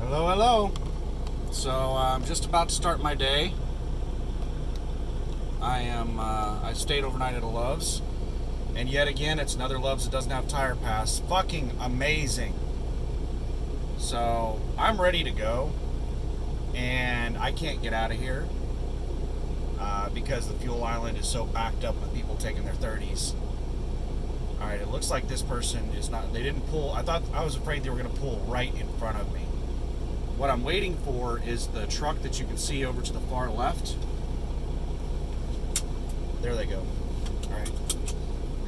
Hello, hello. So I'm just about to start my day. I stayed overnight at a Love's, and yet again, it's another Love's that doesn't have Tire Pass. Fucking amazing. So I'm ready to go, and I can't get out of here because the fuel island is so backed up with people taking their 30s. All right, it looks like this person is not. They didn't pull. I was afraid they were going to pull right in front of me. What I'm waiting for is the truck that you can see over to the far left. There they go. All right,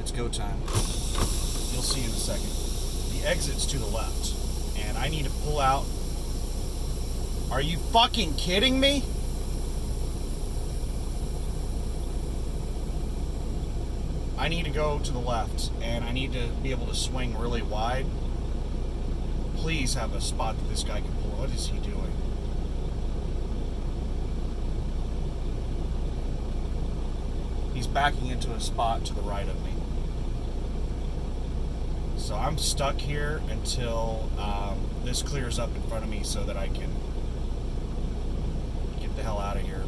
it's go time. You'll see in a second. The exit's to the left, and I need to pull out. Are you fucking kidding me? I need to go to the left, and I need to be able to swing really wide. Please have a spot that this guy can pull. What is he doing? He's backing into a spot to the right of me. So I'm stuck here until this clears up in front of me so that I can get the hell out of here.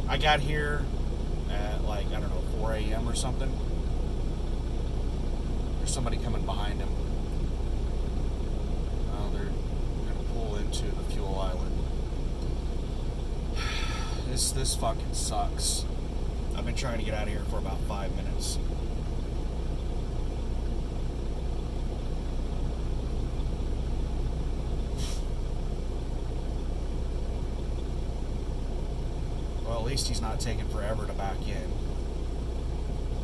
I got here at like, I don't know, 4 a.m. or something. There's somebody coming behind him. Oh, they're going to pull into the fuel island. This fucking sucks. I've been trying to get out of here for about 5 minutes. Well, at least he's not taking forever to back in.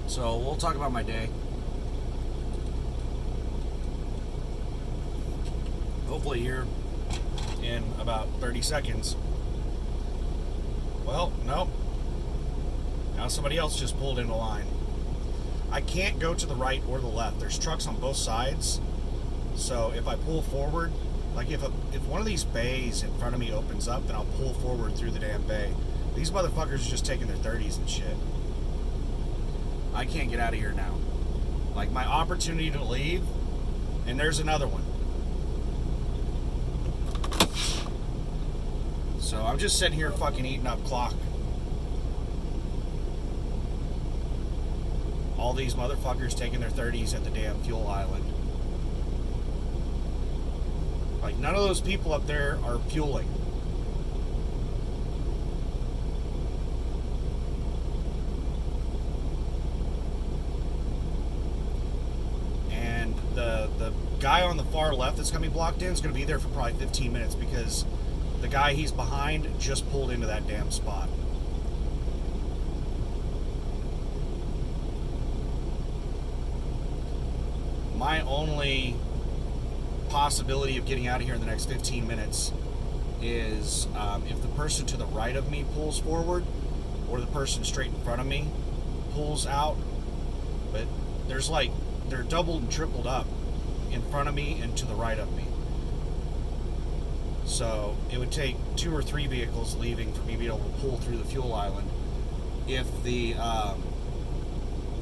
So we'll talk about my day. Hopefully here in about 30 seconds. Well, nope. Now somebody else just pulled into line. I can't go to the right or the left. There's trucks on both sides. So if I pull forward, like if one of these bays in front of me opens up, then I'll pull forward through the damn bay. These motherfuckers are just taking their 30s and shit. I can't get out of here now. Like, my opportunity to leave, and there's another one. So I'm just sitting here fucking eating up clock. All these motherfuckers taking their 30s at the damn fuel island. Like, none of those people up there are fueling. And the guy on the far left that's going to be blocked in is going to be there for probably 15 minutes because the guy he's behind just pulled into that damn spot. My only possibility of getting out of here in the next 15 minutes is if the person to the right of me pulls forward or the person straight in front of me pulls out. But they're doubled and tripled up in front of me and to the right of me. So it would take 2 or 3 vehicles leaving for me to be able to pull through the fuel island. If the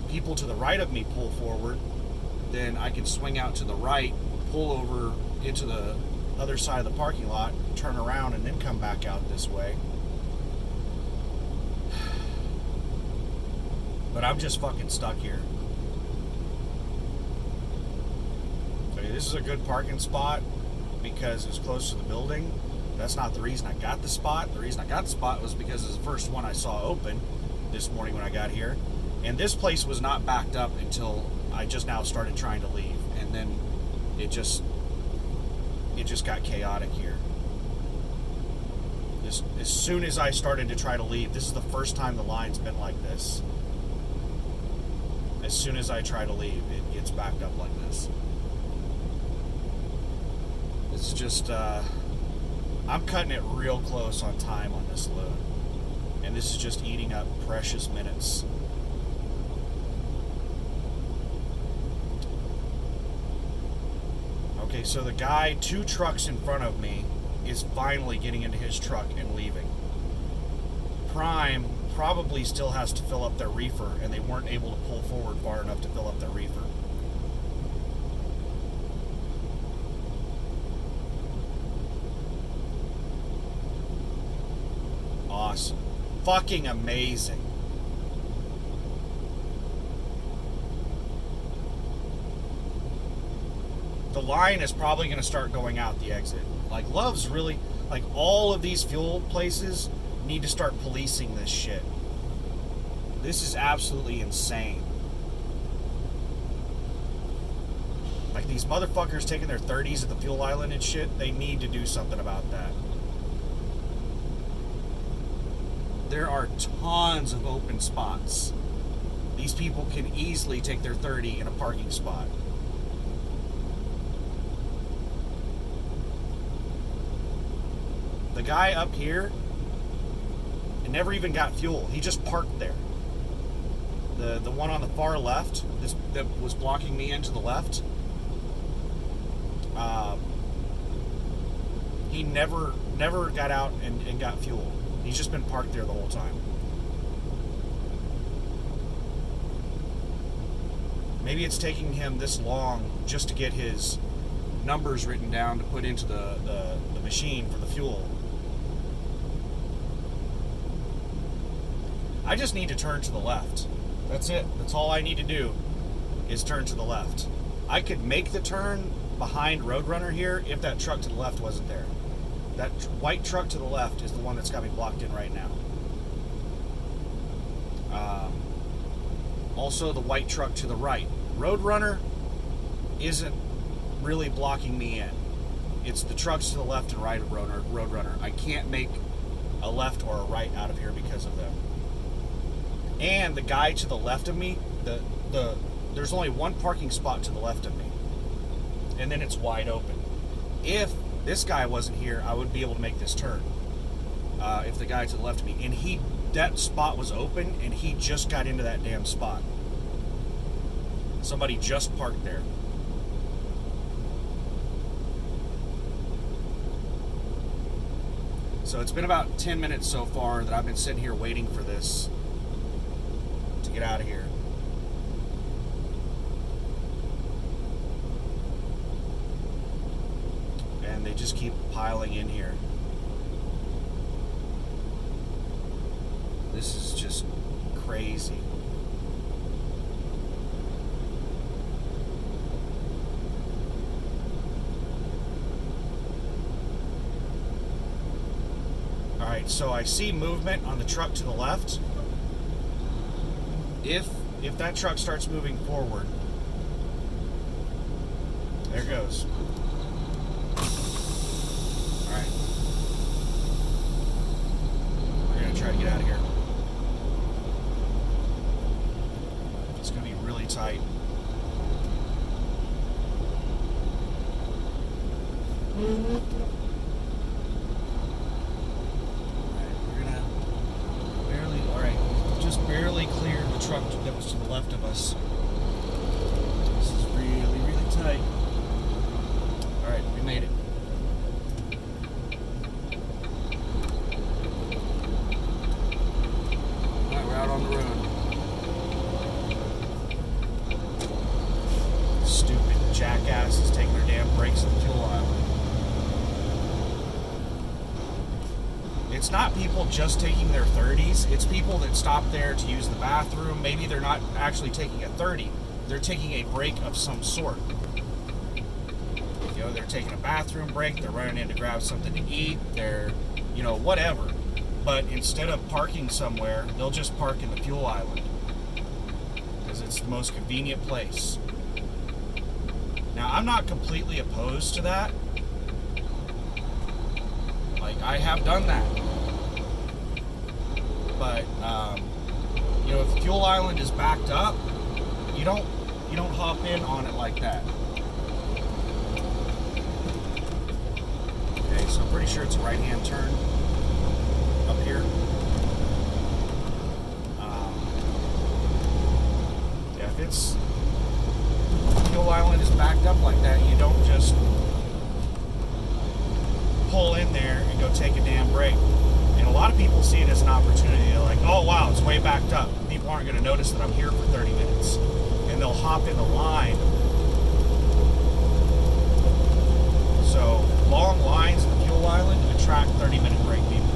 people to the right of me pull forward, then I can swing out to the right, pull over into the other side of the parking lot, turn around, and then come back out this way. But I'm just fucking stuck here. Okay, this is a good parking spot because it's close to the building. That's not the reason I got the spot. The reason I got the spot was because it's the first one I saw open this morning when I got here. And this place was not backed up until I just now started trying to leave. And then it just got chaotic here. As soon as I started to try to leave, this is the first time the line's been like this. As soon as I try to leave, it gets backed up like this. It's just, I'm cutting it real close on time on this load. And this is just eating up precious minutes. Okay, so the guy 2 trucks in front of me is finally getting into his truck and leaving. Prime probably still has to fill up their reefer, and they weren't able to pull forward far enough to fill up their reefer. fucking amazing. The line is probably going to start going out the exit. Like, Love's really, like, all of these fuel places need to start policing this shit. This is absolutely insane. Like, these motherfuckers taking their 30s at the fuel island and shit, they need to do something about that. There are tons of open spots. These people can easily take their 30 in a parking spot. The guy up here never even got fuel. He just parked there. The one on the far left, that was blocking me into the left, he never got out and got fuel. He's just been parked there the whole time. Maybe it's taking him this long just to get his numbers written down to put into the machine for the fuel. I just need to turn to the left. That's it. That's all I need to do is turn to the left. I could make the turn behind Roadrunner here if that truck to the left wasn't there. That white truck to the left is the one that's got me blocked in right now. Also, the white truck to the right. Roadrunner isn't really blocking me in. It's the trucks to the left and right of Roadrunner. I can't make a left or a right out of here because of them. And the guy to the left of me, there's only one parking spot to the left of me. And then it's wide open. If this guy wasn't here, I would be able to make this turn. If the guy to the left of me, and that spot was open, and he just got into that damn spot. Somebody just parked there. So it's been about 10 minutes so far that I've been sitting here waiting for this to get out of here. And they just keep piling in here. This is just crazy. Alright, so I see movement on the truck to the left. If that truck starts moving forward, there it goes. Alright. We're going to try to get out of here. It's going to be really tight. Barely cleared the truck that was to the left of us. This is really, really tight. Alright, we made it. Alright, we're out on the road. Stupid jackasses taking their damn brakes at the fuel island. It's not people just taking their 30s, it's people that stop there to use the bathroom. Maybe they're not actually taking a 30, they're taking a break of some sort. You know, they're taking a bathroom break, they're running in to grab something to eat, they're, you know, whatever. But instead of parking somewhere, they'll just park in the fuel island. Because it's the most convenient place. Now, I'm not completely opposed to that. Like, I have done that. But, you know, if the fuel island is backed up, you don't hop in on it like that. Okay, so I'm pretty sure it's a right-hand turn up here. Yeah, if it's fuel island is backed up like that, you don't just pull in there and go take a damn break. And a lot of people see it as an opportunity. They're like, oh wow, it's way backed up. People aren't going to notice that I'm here for 30 minutes. And they'll hop in the line. So long lines in the fuel island attract 30-minute break people.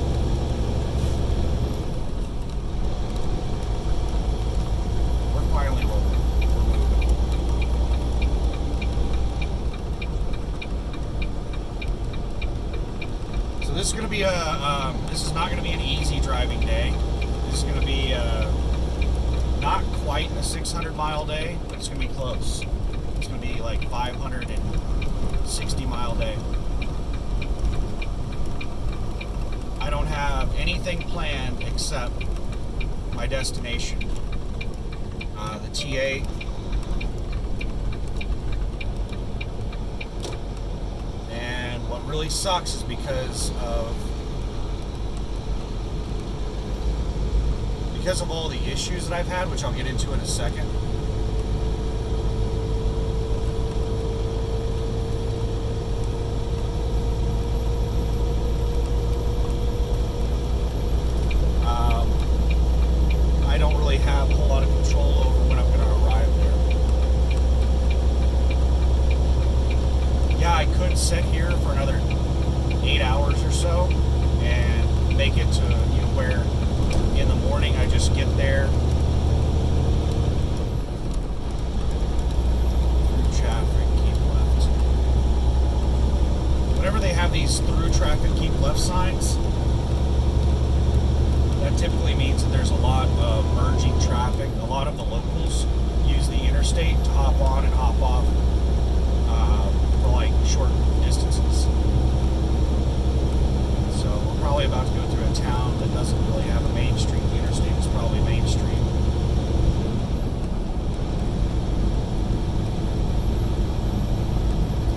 finally rolling. We're moving. So this is going to be this is not going to be an easy driving day. This is going to be not quite a 600-mile day, but it's going to be close. It's going to be like 560-mile day. I don't have anything planned except my destination, the TA. And what really sucks is because of all the issues that I've had, which I'll get into in a second. I don't really have a whole lot of control over when I'm going to arrive there. Yeah, I could sit here for another 8 hours or so and make it to where in the morning I just get there through traffic, keep left. Whenever they have these through traffic, keep left signs, that typically means that there's a lot of merging traffic. A lot of the locals use the interstate to hop on and hop off for like short distances. So we're probably about to go through a town that doesn't really have a main street. The interstate is probably Main Street.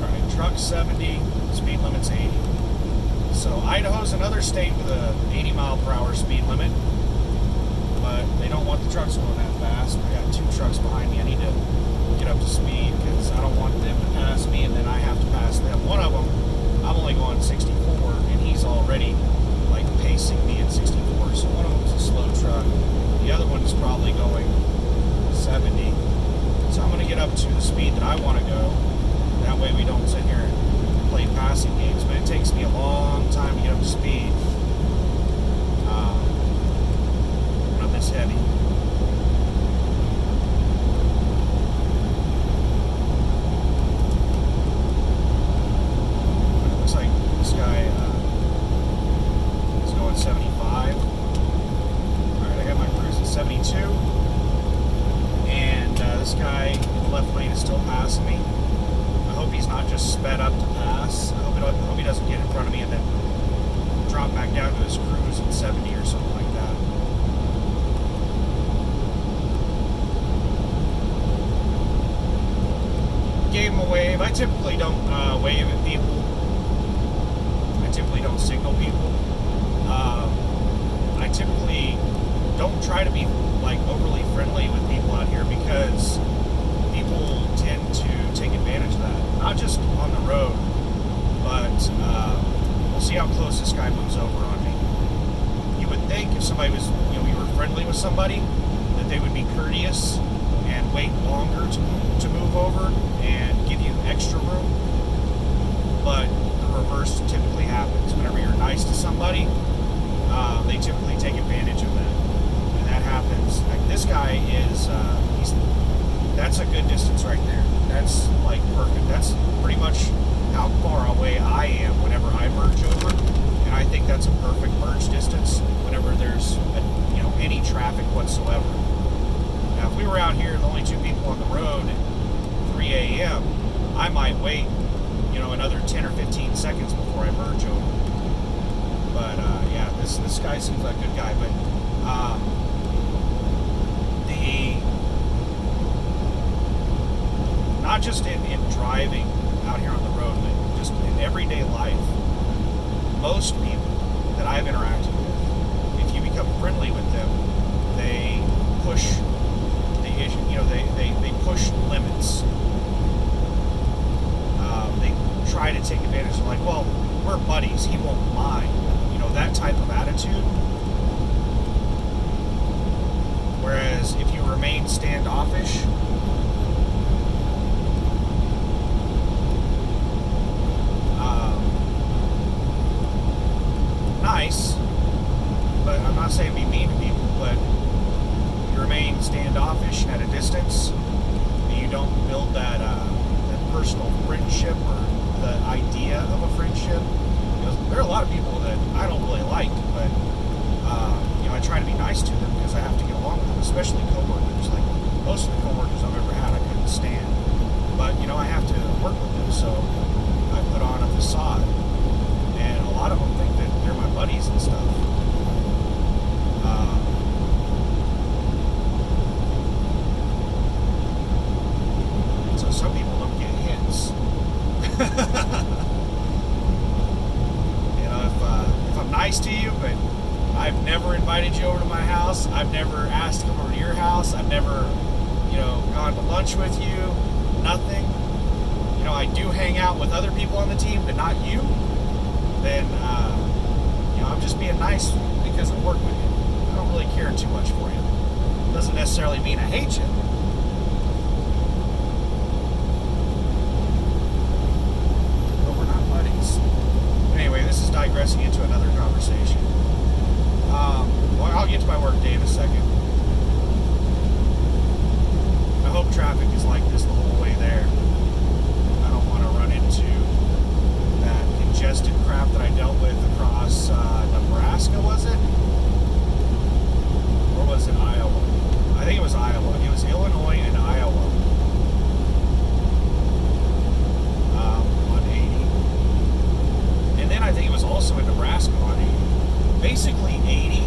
Alright, truck 70, speed limit's 80. So Idaho's another state with a 80-mile-per-hour speed limit, but they don't want the trucks going that fast. I got 2 trucks behind me. I need to get up to speed because I don't want them to pass me and then I have to pass them. One of them, I'm only going 64, and he's already like pacing me at 64. So one of them's a slow truck. The other one is probably going 70. So I'm going to get up to the speed that I want to go. That way we don't sit here and play passing games. But it takes me a long time to get up to speed when I'm this heavy. It looks like this guy is going 75. Alright, I got my cruise at 72. And this guy in the left lane is still passing me. I hope he's not just sped up to pass. I hope he doesn't get in front of me and then drop back down to his cruise at 70 or something like that. Gave him a wave. I typically don't wave at people. I typically don't signal people. I typically don't try to be like overly friendly with people out here because people tend to take advantage of that. Not just on the road, but we'll see how close this guy moves over on me. You would think if somebody was, you were friendly with somebody, that they would be courteous and wait longer to move over and give you extra room. But the reverse typically happens. Whenever you're nice to somebody, they typically take advantage of that. And that happens. Like this guy is, that's a good distance right there. That's like perfect. That's pretty much how far away I am whenever I merge over. And I think that's a perfect merge distance whenever there's any traffic whatsoever. Now, if we were out here, the only 2 people on the road at 3 a.m., I might wait, another 10 or 15 seconds before I merge over. But, yeah, this guy seems like a good guy. But, not just in driving out here on the road, but just in everyday life, most people that I've interacted with, if you become friendly with them, they push the issue, they push limits. They try to take advantage of, like, well, we're buddies, he won't mind, that type of attitude. Whereas if you remain standoffish, nice, but I'm not saying be mean to people, but you remain standoffish at a distance, you don't build that personal friendship or the idea of a friendship. There are a lot of people that I don't really like, but I try to be nice to them because I have to get along with them, especially coworkers. Like most of the coworkers I've ever had, I couldn't stand. But I have to work with them, so I put on a facade, and a lot of them think that they're my buddies and stuff. So some people don't get hints. If I'm nice to you, but I've never invited you over to my house, I've never asked to come over to your house, I've never, gone to lunch with you, nothing. I do hang out with other people on the team, but not you, then, I'm just being nice because I work with you. I don't really care too much for you. Doesn't necessarily mean I hate you. But we're not buddies. Anyway, this is digressing into another conversation. Well, I'll get to my work day in a second. I hope traffic is like this the whole way there. I don't want to run into that congested crap that I dealt with across Nebraska, was it? Or was it Iowa? I think it was Iowa. It was Illinois and Iowa. On 80. And then I think it was also in Nebraska on 80. Basically 80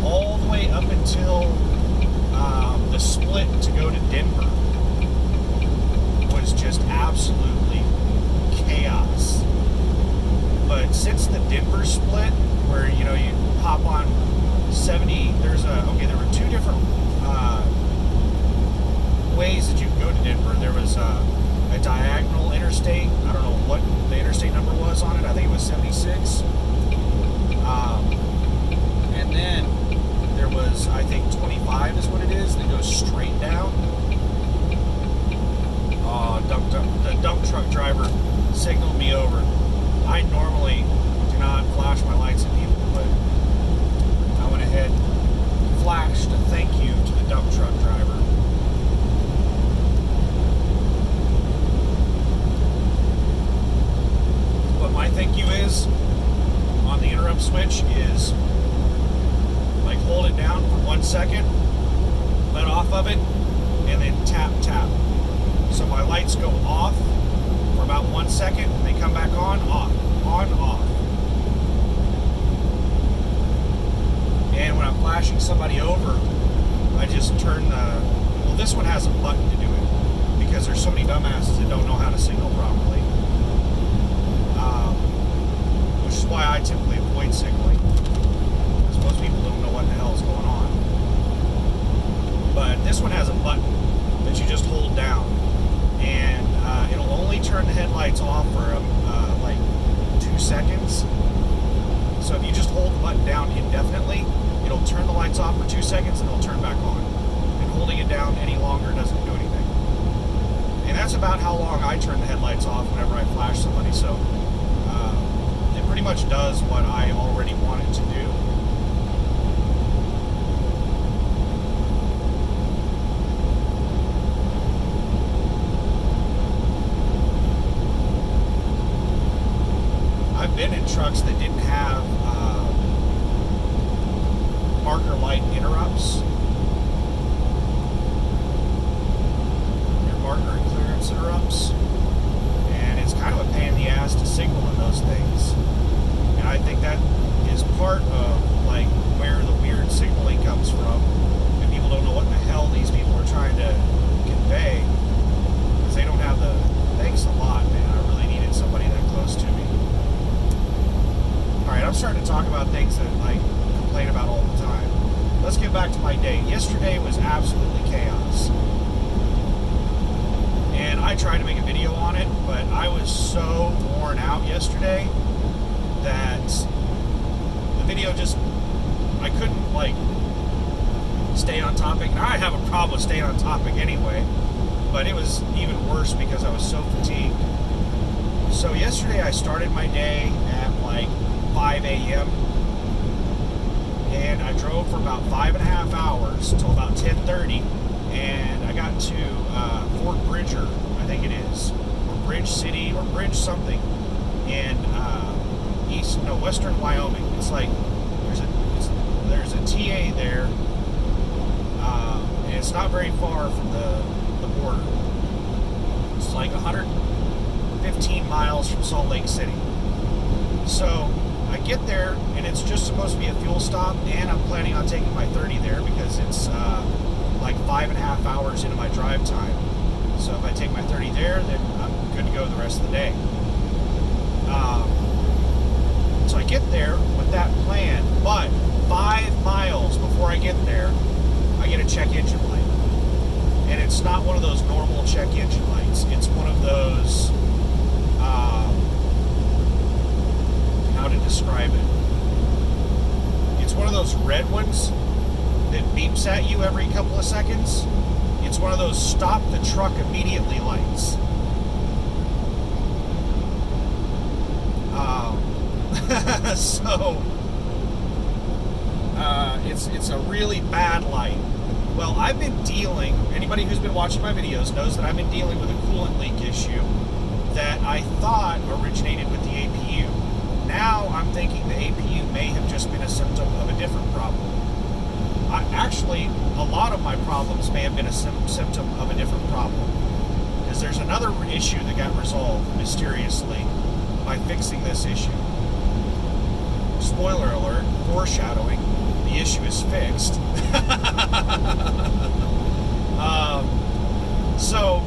all the way up until the split to go to Denver was just absolutely chaos. But since the Denver split, where you hop on 70, there were two different ways that you could go to Denver. There was a diagonal interstate. I don't know what the interstate number was on it. I think it was 76. And then there was, I think 25 is what it is, that goes straight down. The dump truck driver signaled me over. I normally do not flash my lights at people, but I went ahead and flashed a thank you to the dump truck driver. What my thank you is on the interrupt switch is like hold it down for 1 second, let off of it, and then tap. So my lights go off for about 1 second, and they come back on, off. And when I'm flashing somebody over, I just turn this one has a button to do it, because there's so many dumbasses that don't know how to signal properly. Which is why I typically avoid signaling, because most people don't know what the hell is going on. But this one has a button that you just hold down, and it'll only turn the headlights off for like 2 seconds. So if you just hold the button down indefinitely, it'll turn the lights off for 2 seconds and it'll turn back on. And holding it down any longer doesn't do anything. And that's about how long I turn the headlights off whenever I flash somebody. So it pretty much does what I already want it to do. I've been in trucks that didn't have marker light interrupts. Your marker and clearance interrupts. And it's kind of a pain in the ass to signal in those things. And I think that is part of like where the weird signaling comes from. And people don't know what the hell these people are trying to convey. Because they don't have the thanks a lot, man. I really needed somebody that close to me. Alright, I'm starting to talk about things that I complain about all the time. Let's get back to my day. Yesterday was absolutely chaos. And I tried to make a video on it, but I was so worn out yesterday that the video just, I couldn't like stay on topic. And I have a problem with staying on topic anyway, but it was even worse because I was so fatigued. So yesterday I started my day at like 5 a.m. and I drove for about 5.5 hours until about 10:30, and I I got to Fort Bridger, I think it is, or Bridge City, or Bridge something, in western Wyoming. It's like there's a TA there, and it's not very far from the border. It's like 115 miles from Salt Lake City. So I get there, and it's just supposed to be a fuel stop, and I'm planning on taking my 30 there because it's like 5.5 hours into my drive time. So if I take my 30 there, then I'm good to go the rest of the day. So I get there with that plan, but 5 miles before I get there, I get a check engine light. And it's not one of those normal check engine lights. It's one of those, how to describe it? It's one of those red ones that beeps at you every couple of seconds. It's one of those stop the truck immediately lights. So it's a really bad light. Well, I've been dealing, anybody who's been watching my videos knows that I've been dealing with a coolant leak issue that I thought originated with the APU. Now I'm thinking the APU may have just been a symptom of a different problem. Actually, a lot of my problems may have been a symptom of a different problem, because there's another issue that got resolved mysteriously by fixing this issue. Spoiler alert, foreshadowing, the issue is fixed. So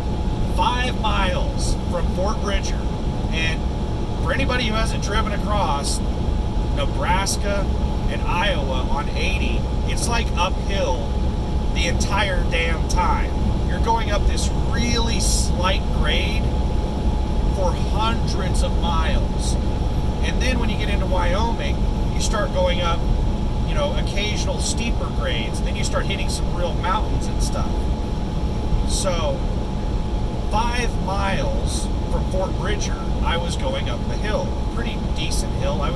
5 miles from Fort Bridger, and for anybody who hasn't driven across Nebraska and Iowa on 80, it's like uphill the entire damn time. You're going up this really slight grade for hundreds of miles. And then when you get into Wyoming, you start going up, occasional steeper grades, and then you start hitting some real mountains and stuff. So 5 miles from Fort Bridger, I was going up the hill. Pretty decent hill. I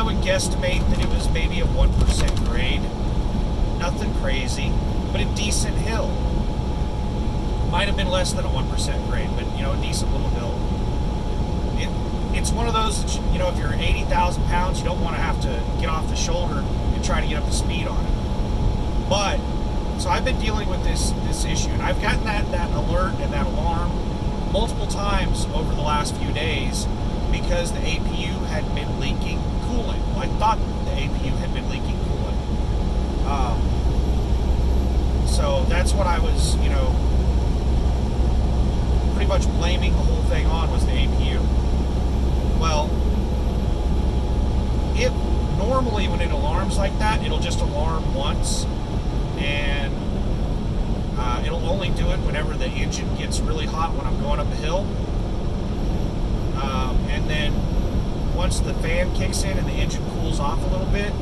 would guesstimate that it was maybe a 1% grade. Nothing crazy, but a decent hill. Might have been less than a 1% grade, but a decent little hill. It's one of those that, if you're 80,000 pounds, you don't want to have to get off the shoulder and try to get up to speed on it. But, so I've been dealing with this issue, and I've gotten that alert and that alarm multiple times over the last few days because the APU had been leaking coolant. Well, I thought the APU had been leaking coolant. So that's what I was, pretty much blaming the whole thing on, was the APU. Well, it normally, when it alarms like that, it'll just alarm once, and it'll only do it whenever the engine gets really hot when I'm going up a hill. And then once the fan kicks in and the engine cools off a little bit,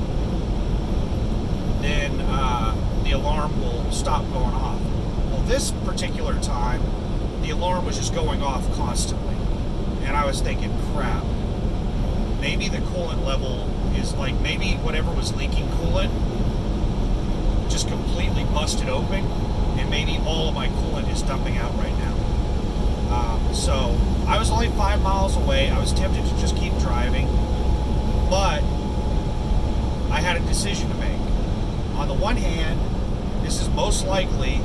then the alarm will stop going off. Well, this particular time, the alarm was just going off constantly. And I was thinking, crap, maybe the coolant level is like, maybe whatever was leaking coolant just completely busted open, and maybe all of my coolant is dumping out right now. So I was only 5 miles away. I was tempted to just keep driving, but I had a decision to make. On the one hand, this is most likely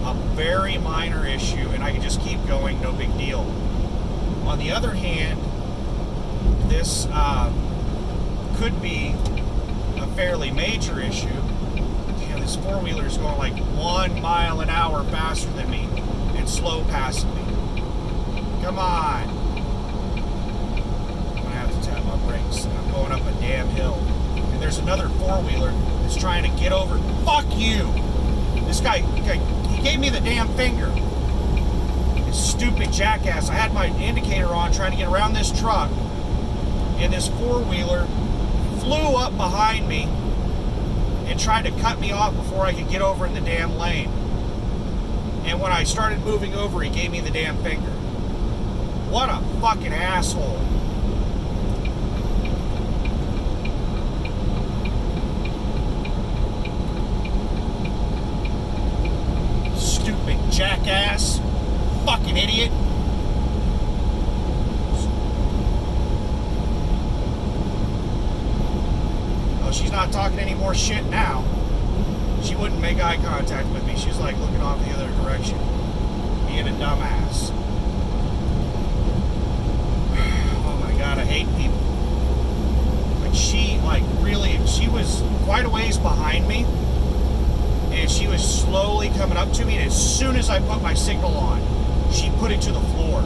a very minor issue, and I can just keep going, no big deal. On the other hand, this could be a fairly major issue. Damn, this four-wheeler is going like 1 mile an hour faster than me and slow passing me. Come on. I'm gonna have to tap my brakes. I'm going up a damn hill. And there's another four-wheeler that's trying to get over. Fuck you! This guy, he gave me the damn finger. This stupid jackass. I had my indicator on trying to get around this truck, and this four-wheeler flew up behind me and tried to cut me off before I could get over in the damn lane. And when I started moving over, he gave me the damn finger. What a fucking asshole. jackass. Fucking idiot. Oh, she's not talking any more shit now. She wouldn't make eye contact with me. She's like looking off the other direction. Being a dumbass. Oh my god, I hate people. Like she was quite a ways behind me. And she was slowly coming up to me, and as soon as I put my signal on, she put it to the floor.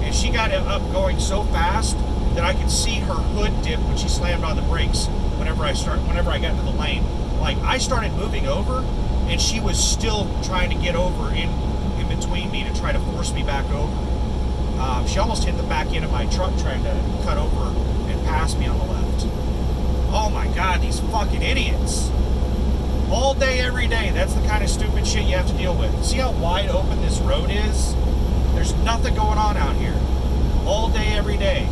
And she got it up going so fast that I could see her hood dip when she slammed on the brakes whenever I got into the lane. Like, I started moving over, and she was still trying to get over in between me to try to force me back over. She almost hit the back end of my truck trying to cut over and pass me on the left. Oh my god, these fucking idiots. All day, every day, that's the kind of stupid shit you have to deal with. See how wide open this road is? There's nothing going on out here. All day, every day,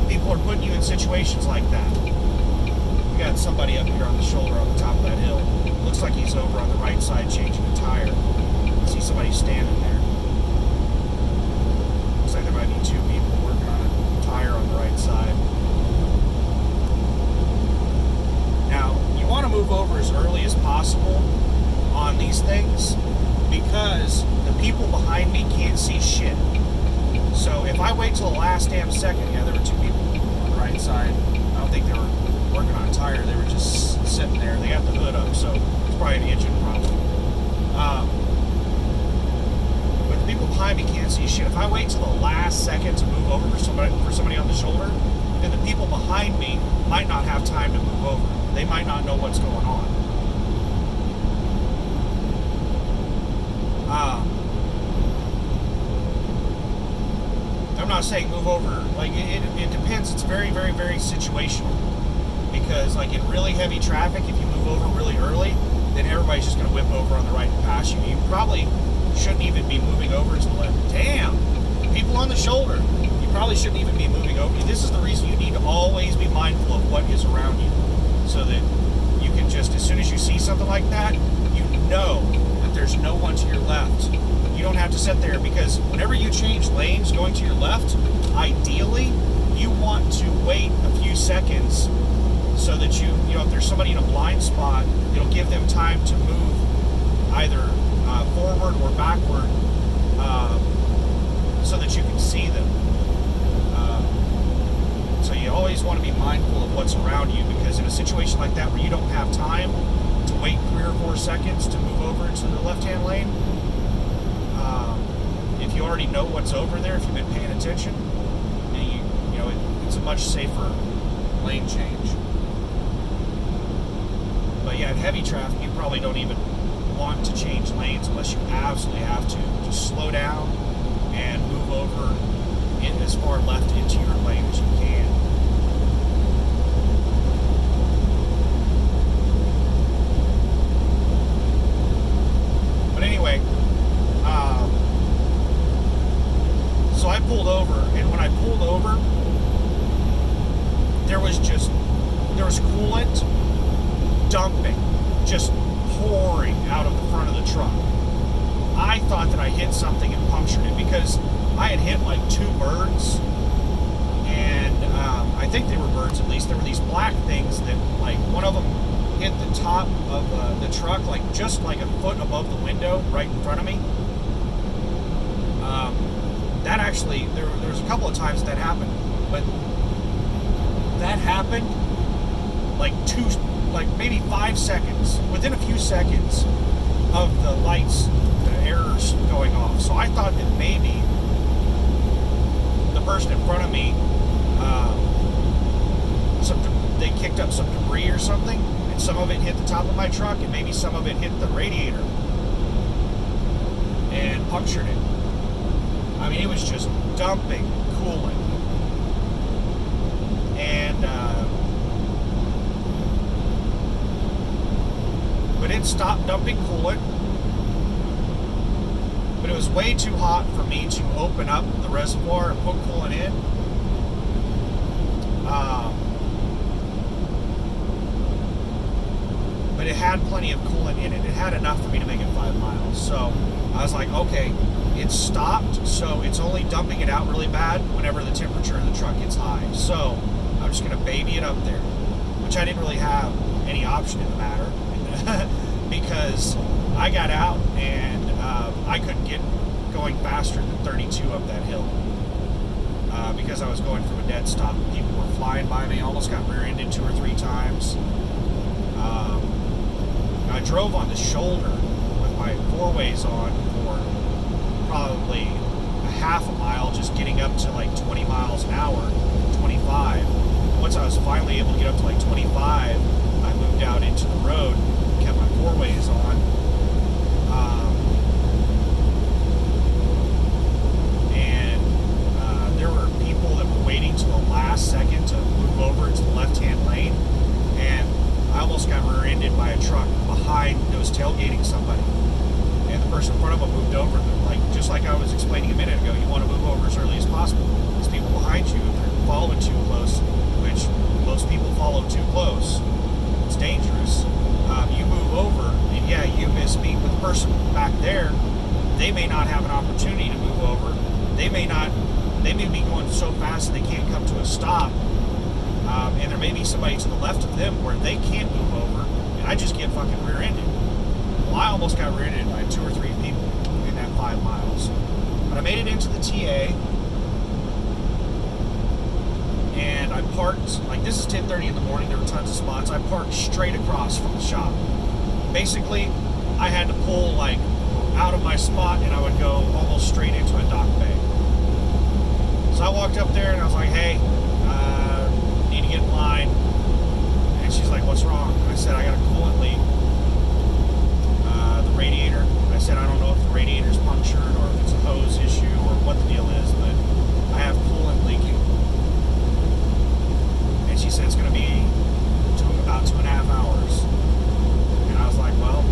people are putting you in situations like that. We got somebody up here on the shoulder on the top of that hill. Looks like he's over on the right side changing a tire. I see somebody standing there. Looks like there might be two people working on a tire on the right side. Now, you want to move over as early as possible on these things because the people behind me can't see shit. So if I wait till the last damn second, yeah, there were two people on the right side. I don't think they were working on a tire. They were just sitting there. They got the hood up, so it's probably an engine problem. But the people behind me can't see shit. If I wait till the last second to move over for somebody on the shoulder, then the people behind me might not have time to move over. They might not know what's going on. I'm not saying move over. Like, it depends. It's very, very, very situational. Because, like, in really heavy traffic, if you move over really early, then everybody's just going to whip over on the right and pass you. You probably shouldn't even be moving over to the left. Damn! People on the shoulder. You probably shouldn't even be moving over. This is the reason you need to always be mindful of what is around you. So that you can just, as soon as you see something like that, you know that there's no one to your left. You don't have to sit there, because whenever you change lanes going to your left, ideally, you want to wait a few seconds so that you know, if there's somebody in a blind spot, it'll give them time to move either forward or backward so that you can see them. So you always want to be mindful of what's around you, because in a situation like that where you don't have time to wait 3 or 4 seconds to move over into the left-hand lane, if you already know what's over there, if you've been paying attention, you know it's a much safer lane change. But yeah, in heavy traffic, you probably don't even want to change lanes unless you absolutely have to. Just slow down and move over in as far left into your lane as you can. But anyway, so I pulled over, and when I pulled over, there was coolant dumping, just pouring out of the front of the truck. I thought that I hit something and punctured it, because I had hit like 2 birds, and I think they were birds at least. There were these black things that, like, one of them hit the top of the truck, like just like a foot above the window right in front of me. That actually, there was a couple of times that happened, but that happened like maybe 5 seconds, within a few seconds of the lights, the errors going off. So I thought that maybe the person in front of me, they kicked up some debris or something, and some of it hit the top of my truck, and maybe some of it hit the radiator and punctured it. I mean, it was just dumping coolant. And but it stopped dumping coolant. But it was way too hot for me to open up the reservoir and put coolant in. but it had plenty of coolant in it. It had enough for me to make it 5 miles. So I was like, okay, it's stopped, so it's only dumping it out really bad whenever the temperature in the truck gets high. So I'm just going to baby it up there, which I didn't really have any option in the matter because I got out and I couldn't get going faster than 32 up that hill because I was going from a dead stop. People were flying by me. I almost got rear-ended 2 or 3 times. I drove on the shoulder with my 4-ways on for probably a half a mile, just getting up to like 20 miles an hour, 25. Once I was finally able to get up to like 25, I moved out into the road, kept my 4-ways on. And there were people that were waiting till the last second to move over into the left-hand lane, and I almost got rear-ended by a truck behind that was tailgating somebody. And the person in front of them moved over. Like, just like I was explaining a minute ago, you want to move over as early as possible. These people behind you, if they're following too close, which most people follow too close, it's dangerous. You move over, and yeah, you miss me, but the person back there, they may not have an opportunity to move over. They may be going so fast that they can't come to a stop. And there may be somebody to the left of them where they can't move over, and I just get fucking rear-ended. Well, I almost got rear-ended by 2 or 3 people in that 5 miles. But I made it into the TA, and I parked, like, this is 10:30 in the morning, there were tons of spots. I parked straight across from the shop. Basically, I had to pull, like, out of my spot, and I would go almost straight into a dock bay. So I walked up there, and I was like, hey, need to get in line. And she's like, what's wrong? And I said, I got a coolant leak. The radiator. I said, I don't know if the radiator's punctured or if it's a hose issue or what the deal is, but I have coolant leaking. And she said it's going to be about 2.5 hours. And I was like, well,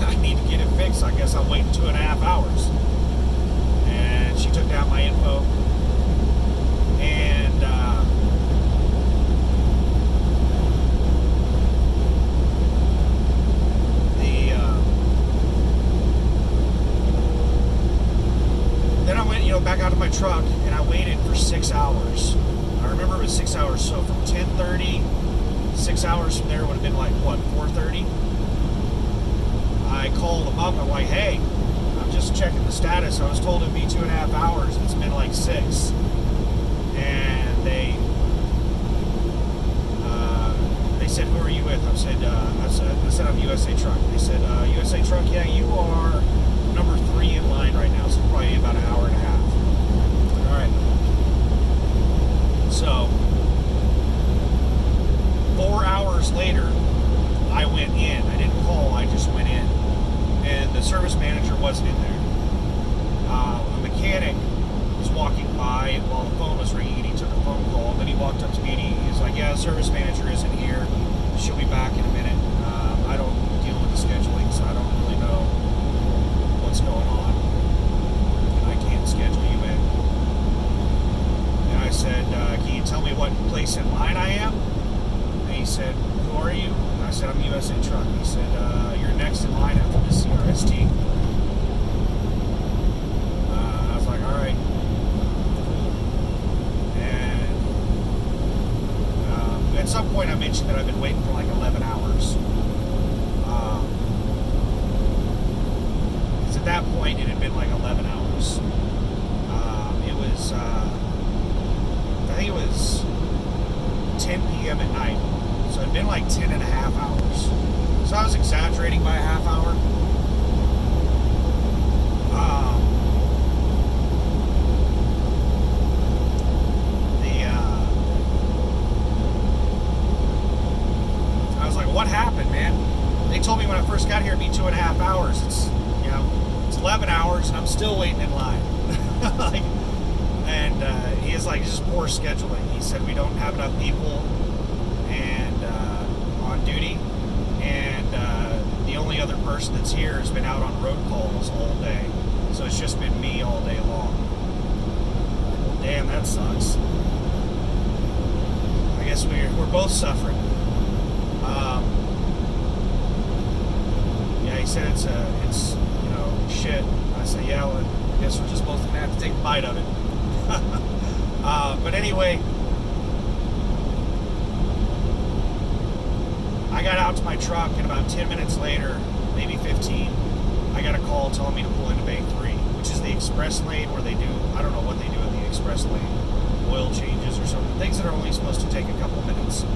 I need to get it fixed. I guess I'll wait 2.5 hours. And she took down my info. And then I went, back out of my truck, and I waited for 6 hours. I remember it was 6 hours, so from 10:30, 6 hours from there would have been like, what, 4:30? I called them up, I'm like, hey, I'm just checking the status. I was told it'd be 2.5 hours, and it's been like 6. And they said, who are you with? I said, I'm USA Truck. They said, USA Truck, yeah, you are number 3 in line right now, so probably about an hour and a half. All right. So 4 hours later, I went in. I didn't call, I just went in. And the service manager wasn't in there. A mechanic was walking by while the phone was ringing, and he took a phone call. And then he walked up to me, and he was like, yeah, the service manager isn't here. She'll be back in a minute. I don't deal with the scheduling, so I don't really know what's going on. And I can't schedule you in. And I said, can you tell me what place in line I am? And he said, who are you? And I said, I'm USA Truck. He said, you're next in line after the CRST. I was like, all right. And at some point I mentioned that I've been waiting for like 11 hours. Because at that point it had been like 11 hours. It was, I think it was 10 p.m. at night. So it had been like 10 and a half hours. So I was exaggerating by a half hour. I was like, what happened, man? They told me when I first got here it'd be 2.5 hours. It's 11 hours and I'm still waiting in line. He is like, it's just poor scheduling. He said we don't have enough people and on duty, and the only other person that's here has been out on road calls all day, so it's just been me all day long. Well, damn, that sucks. I guess we're both suffering. said it's shit. I said, yeah, well, I guess we're just both gonna have to take a bite of it. But anyway, I got out to my truck, and about 10 minutes later, maybe 15, I got a call telling me to pull into Bay 3, which is the express lane where they do, I don't know what they do in the express lane, oil changes or something, things that are only supposed to take a couple minutes.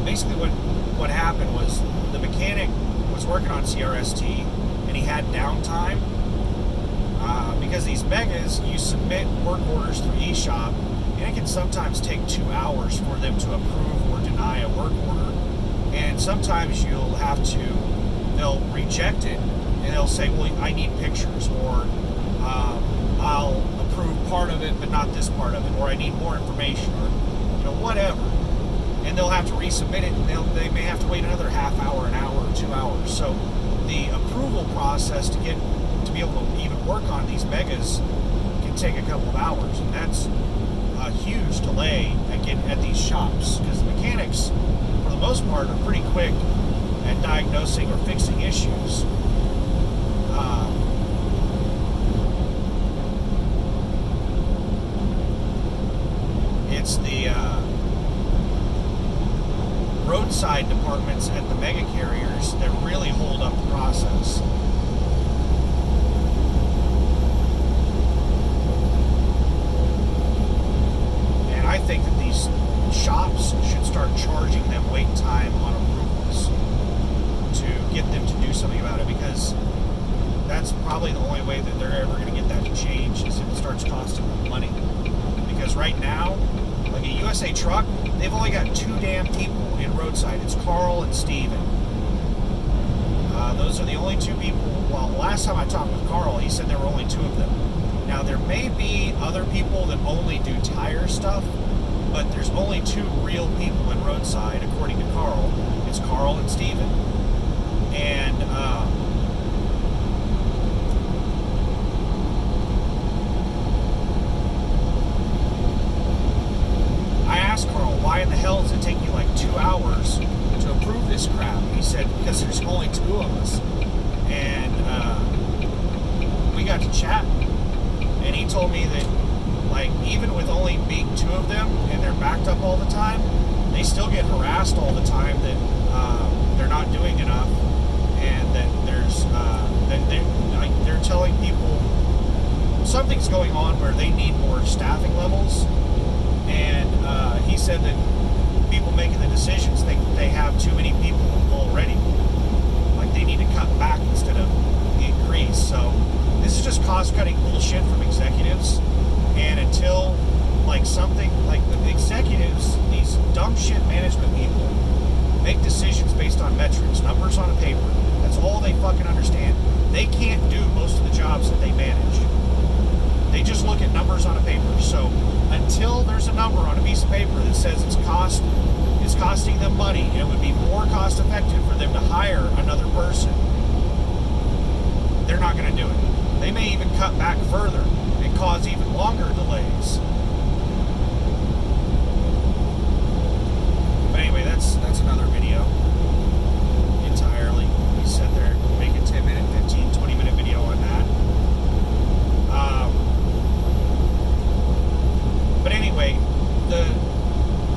Basically what happened was the mechanic was working on CRST, and he had downtime, because these megas, you submit work orders through eShop, and it can sometimes take 2 hours for them to approve or deny a work order. And sometimes they'll reject it, and they'll say, well, I need pictures, or I'll approve part of it but not this part of it, or I need more information, or whatever. And they'll have to resubmit it, and they may have to wait another half hour, an hour, or 2 hours. So the approval process to be able to even work on these megas can take a couple of hours, and that's a huge delay at these shops, because the mechanics, for the most part, are pretty quick at diagnosing or fixing issues. It's the roadside departments at the mega carriers that really hold up the process. And I think that these shops should start charging them wait time on approvals to get them to do something about it, because that's probably the only way that they're ever going to get that to change, is if it starts costing them money. Because right now, like a USA Truck, they've only got 2 damn people in roadside. It's Carl and Steven. Those are the only 2 people. Well, last time I talked with Carl, he said there were only 2 of them. Now, there may be other people that only do tire stuff, but there's only 2 real people in roadside, according to Carl. It's Carl and Steven. And I asked Carl, why in the hell does it take you like 2 hours to approve this crap? He said, because there's only 2 of us. And we got to chatting, and he told me that, like, even with only being 2 of them, and they're backed up all the time, they still get harassed all the time that they're not doing enough, and that they're telling people something's going on where they need more staffing levels. And he said that people making the decisions think they have too many people already. Like, they need to cut back instead of increase. So this is just cost-cutting bullshit from executives. And until, like, something, like the executives, these dumb shit management people, make decisions based on metrics, numbers on a paper. That's all they fucking understand. They can't do most of the jobs that they manage. They just look at numbers on a paper. So until there's a number on a piece of paper that says it's costing them money, it would be more cost effective for them to hire another person, they're not going to do it. They may even cut back further and cause even longer delays. But anyway, that's another video entirely. We sit there, make a 10-minute, 15, 20-minute video on that. But anyway, the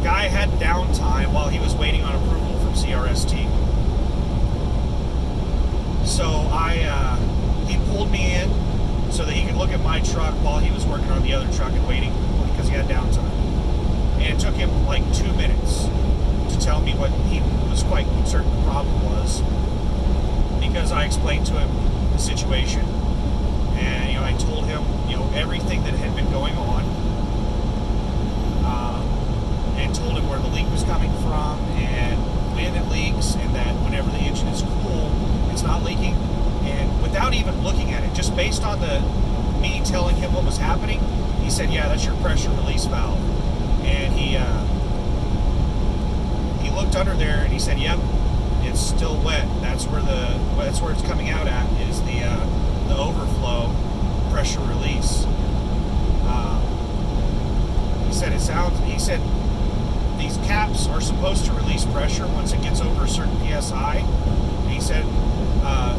guy had downtime while he was waiting on approval from CRST. So he pulled me in so that he could look at my truck while he was working on the other truck and waiting, because he had downtime. And it took him like 2 minutes to tell me what he was quite certain the problem was, because I explained to him the situation, and I told him everything that had been going on, and told him where the leak was coming from and when it leaks, and that whenever the engine is cool, it's not leaking. And without even looking at it, just based on me telling him what was happening, he said, "Yeah, that's your pressure release valve." And he looked under there and he said, "Yep, it's still wet. That's where it's coming out at, is the overflow pressure release." He said these caps are supposed to release pressure once it gets over a certain PSI. And he said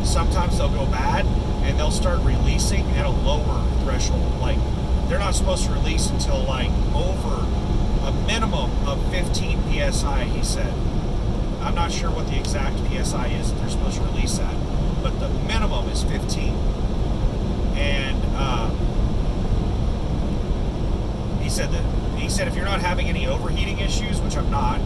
sometimes they'll go bad and they'll start releasing at a lower threshold. Like, they're not supposed to release until like over a minimum of 15 PSI, he said. I'm not sure what the exact PSI is that they're supposed to release at, but the minimum is 15. And he said if you're not having any overheating issues, which I'm not,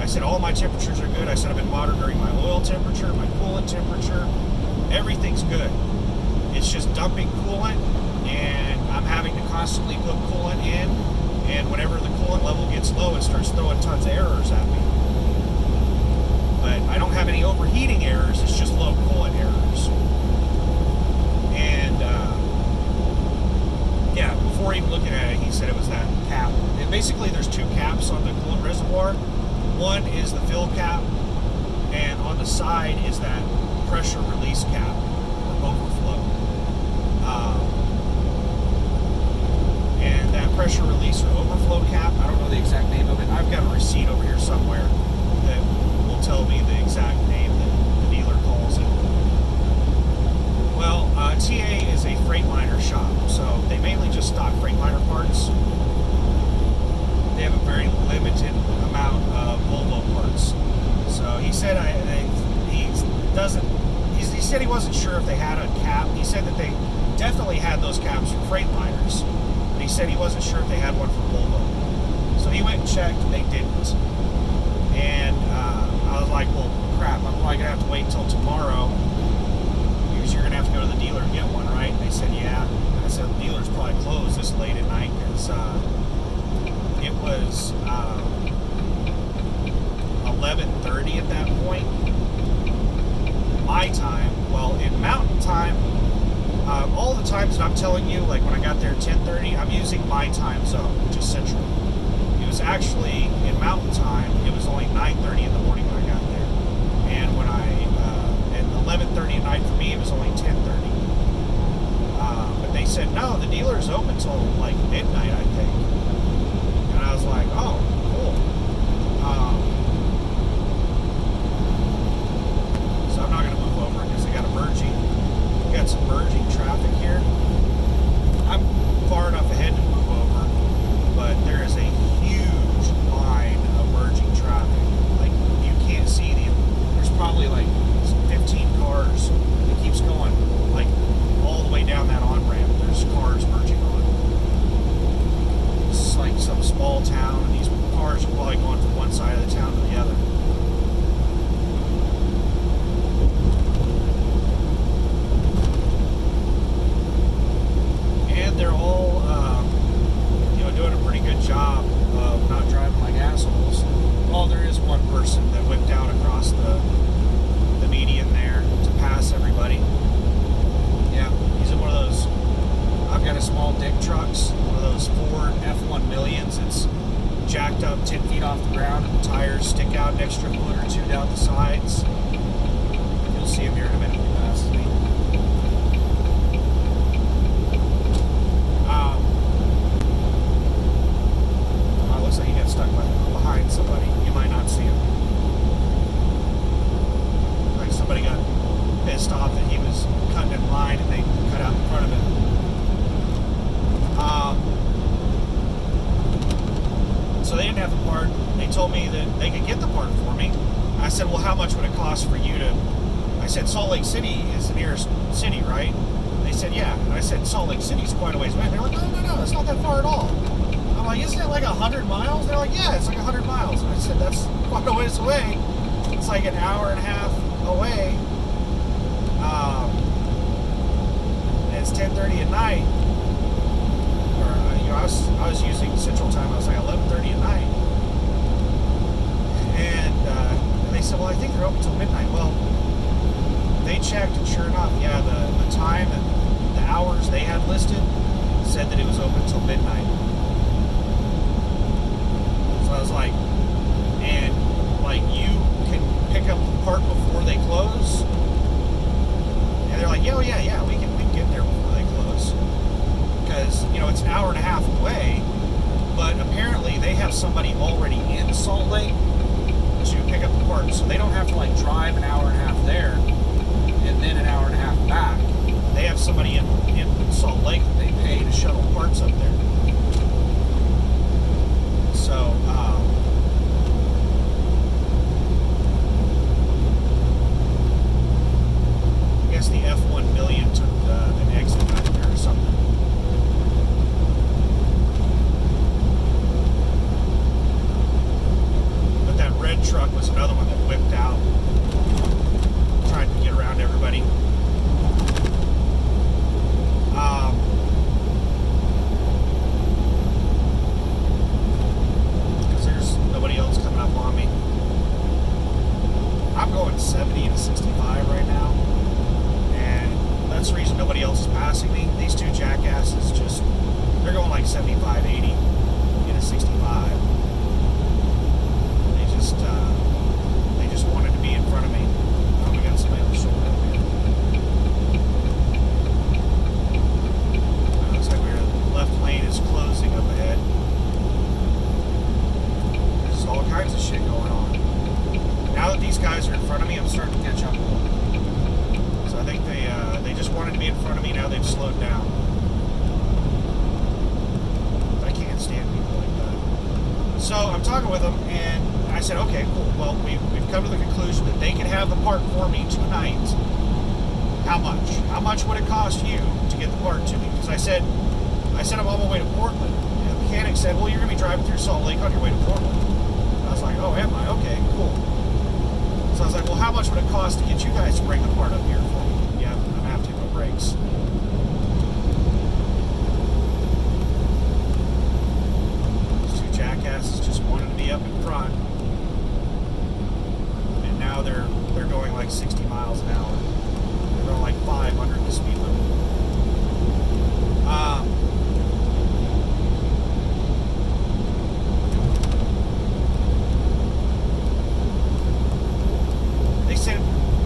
I said all my temperatures are good. I said I've been monitoring my oil temperature, my coolant temperature, everything's good. It's just dumping coolant, and I'm having to constantly put coolant in, and whenever the coolant level gets low, it starts throwing tons of errors at me. But I don't have any overheating errors, it's just low coolant errors. And yeah, before even looking at it, he said it was that cap. And basically there's two caps on the coolant reservoir. One is the fill cap, and on the side is that pressure release cap, or overflow. And that pressure release or overflow cap, I don't know the exact name of it. I've got a receipt over here somewhere that will tell me the exact name that the dealer calls it. Well, TA is a Freightliner shop, so they mainly just stock Freightliner parts. They have a very limited amount of Volvo parts. So he said he said he wasn't sure if they had a cap. He said that they definitely had those caps for Freightliners, but he said he wasn't sure if they had one for Volvo. So he went and checked, and they didn't. And I was like, well, crap, I'm probably gonna have to wait until tomorrow because you're gonna have to go to the dealer and get one, right? And they said, yeah. And I said, the dealer's probably closed this late at night because it was 11:30 at that point, my time. Well, in Mountain Time, all the times that I'm telling you, like when I got there at 10:30, I'm using my time zone, which is Central. It was actually, in Mountain Time, it was only 9:30 in the morning when I got there. And when at 11:30 at night for me, it was only 10:30. But they said, no, the dealer's open till like midnight, I think. And I was like, oh, cool. So I'm not going to move over because I got some merging traffic here. I'm far enough ahead to move over, but there is a huge line of merging traffic. Like, you can't see there's probably like 15 cars that keeps going, like, all the way down that on-ramp. There's cars merging on. It's like some small town, and these cars are probably going from one side of the town to the other. And they're all, doing a pretty good job of not driving like assholes. Well, there is one person that whipped down across the median there to pass everybody. Yeah, he's in one of those, I've got a small dick trucks, one of those Ford F1 Millions. It's jacked up 10 feet off the ground, and the tires stick out an extra foot or two down the sides. You'll see him here in a minute when he passes me. Looks like he got stuck behind somebody. You might not see him. Like somebody got pissed off that he was cutting in line and they cut out in front of him. So they didn't have the part. They told me that they could get the part for me. I said, well, how much would it cost for you to... I said, Salt Lake City is the nearest city, right? They said, yeah. And I said, Salt Lake City's quite a ways away. They're like, no, it's not that far at all. I'm like, isn't it like 100 miles? They're like, yeah, it's like 100 miles. And I said, that's quite a ways away. It's like an hour and a half away. And it's 10:30 at night. Or, I was using Central Time. I was like 11:30 at night. And they said, well, I think they're open till midnight. Well, they checked, and sure enough, yeah, the time and the hours they had listed said that it was open till midnight. So I was like, and like, you can pick up the part before they close? And they're like, yeah, we can get there before they close. Because, it's an hour and a half away, but apparently they have somebody already in Salt Lake to pick up the parts, so they don't have to like drive an hour and a half there and then an hour and a half back. They have somebody in Salt Lake that they pay to shuttle parts up there. So, I guess the F1 million took an exit out there or something. But that red truck was another one that whipped out, trying to get around everybody. Because there's nobody else coming up on me. I'm going 70 to 65 right now, and that's the reason nobody else is passing me. These two jackasses just, they're going like 75, 80 in a 65. They just wanted to be in front of me. Oh, we got somebody on the shoulder up here. Looks like our left lane is closing up ahead. There's all kinds of shit going on. Now that these guys are in front of me, I'm starting to catch up with them. So I think they just wanted to be in front of me. Now they've slowed down. I can't stand people like that. So I'm talking with them, and I said, okay, cool. Well, we've come to the conclusion that they can have the part for me tonight. How much? How much would it cost you to get the part to me? Because I said I'm on my way to Portland. And the mechanic said, well, you're going to be driving through Salt Lake on your way to Portland. I was like, oh, am I? Okay, cool. So I was like, well, how much would it cost to get you guys to bring the part up here for me? Yeah, I'm going to have to take my brakes. These two jackasses just wanted to be up in front. And now they're going like 60 miles an hour. They're going like 500 the speed limit.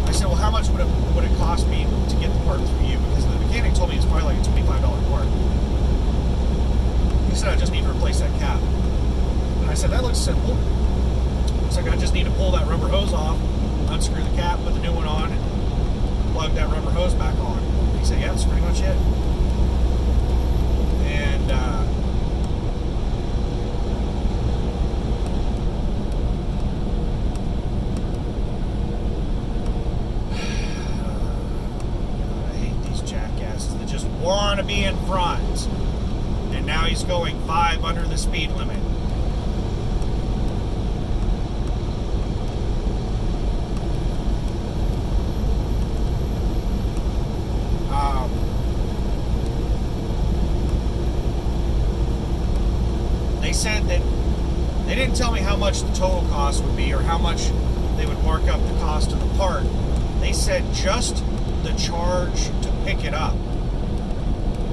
I said, well, how much would it cost me to get the part through you? Because the mechanic told me it's probably like a $25 part. He said I just need to replace that cap. And I said, that looks simple. It's like I just need to pull that rubber hose off, unscrew the cap, put the new one on, and plug that rubber hose back on. He said, yeah, that's pretty much it. And I hate these jackasses that just want to be in front. And now he's going 5 under the speed limit. They said that they didn't tell me how much the total cost would be or how much they would mark up the cost of the part. They said just the charge to pick it up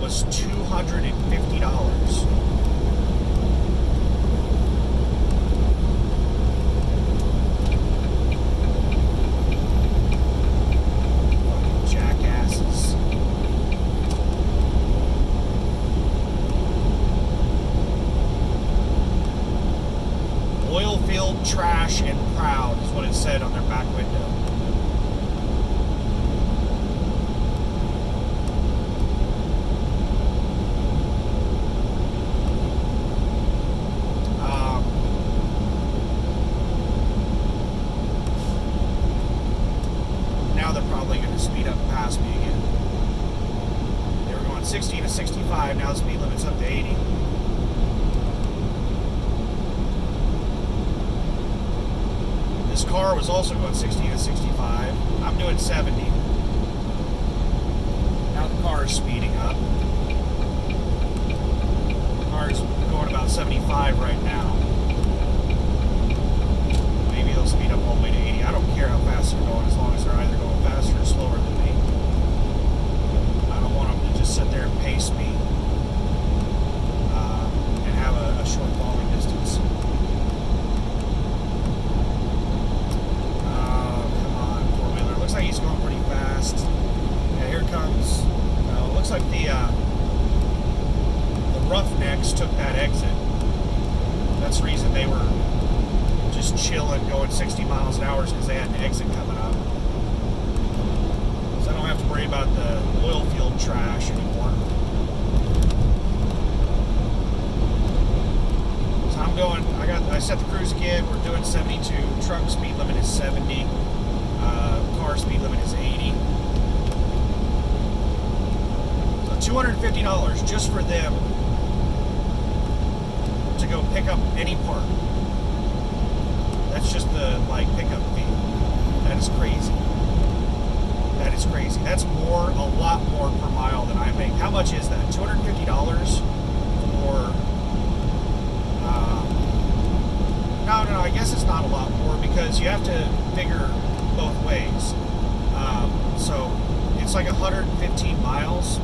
was $250. Jackasses. Oil field, trash, and proud is what it said on their back window. Now they're probably going to speed up past me again. They were going 60 to 65, now the speed limit's up to 80. This car was also going 60 to 65. I'm doing 70. Now the car is speeding up. The car is going about 75 right now. Maybe they'll speed up all the way to 80. I don't care how fast they're going as long as they're either going faster or slower than me. I don't want them to just sit there and pace me and have a short falling distance. Looks like he's going pretty fast. Yeah, here comes. It looks like the Roughnecks took that exit. That's the reason they were just chilling, going 60 miles an hour, because they had an exit coming up. So I don't have to worry about the oil field trash anymore. So I'm going, I set the cruise again, we're doing 72, truck speed limit is 70, car speed limit is 80. So $250 just for them to go pick up any part. That's just the pickup fee. That is crazy. That is crazy. That's more, a lot more per mile than I make. How much is that? $250 for? No. I guess it's not a lot more because you have to figure both ways. So it's like 115 miles,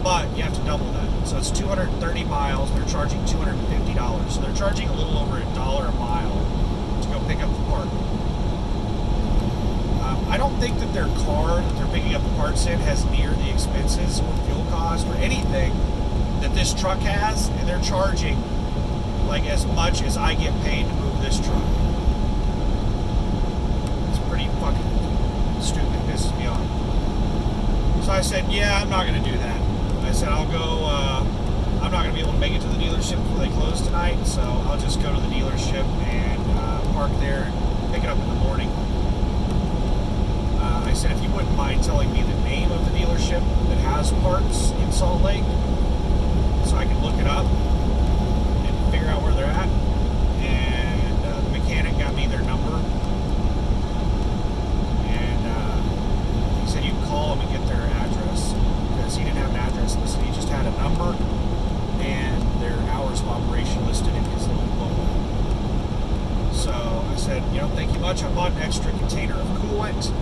but you have to double that. So it's 230 miles. They're charging $250. So they're charging a little over $1 a mile to go pick up the part. I don't think that their car that they're picking up the parts in has near the expenses or fuel cost or anything that this truck has, and they're charging as much as I get paid to move this truck. It's pretty fucking stupid. Pisses me off. So I said, yeah, I'm not going to do that. I said, I'll go, I'm not going to be able to make it to the dealership before they close tonight, so I'll just go to the dealership and park there and pick it up in the morning. I said, if you wouldn't mind telling me the name of the dealership that has parts in Salt Lake, so I can look it up and figure out where they're at. And the mechanic got me their number. And he said you can call them and get their address, because he didn't have an address listed. He just had a number and their hours of operation listed in his little booklet. So I said, thank you much. I bought an extra container of coolant.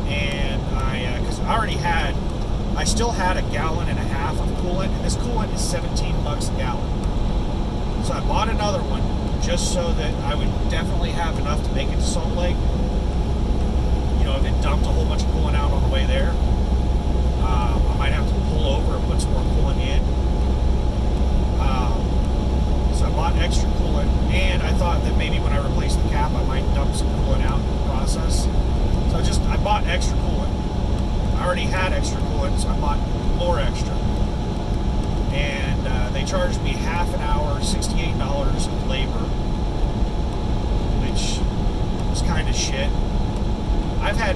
And because I still had 1.5 gallons of coolant, and this coolant is $17 a gallon. So I bought another one just so that I would definitely have enough to make it to Salt Lake. If it dumped a whole bunch of coolant out on the way there, I might have to pull over and put some more coolant in. So I bought extra coolant, and I thought that maybe when I replaced the cap, I might dump some coolant out in the process. So I bought extra coolant. I already had extra coolant, so I bought more extra. And they charged me half an hour, $68 of labor, which was kind of shit. I've had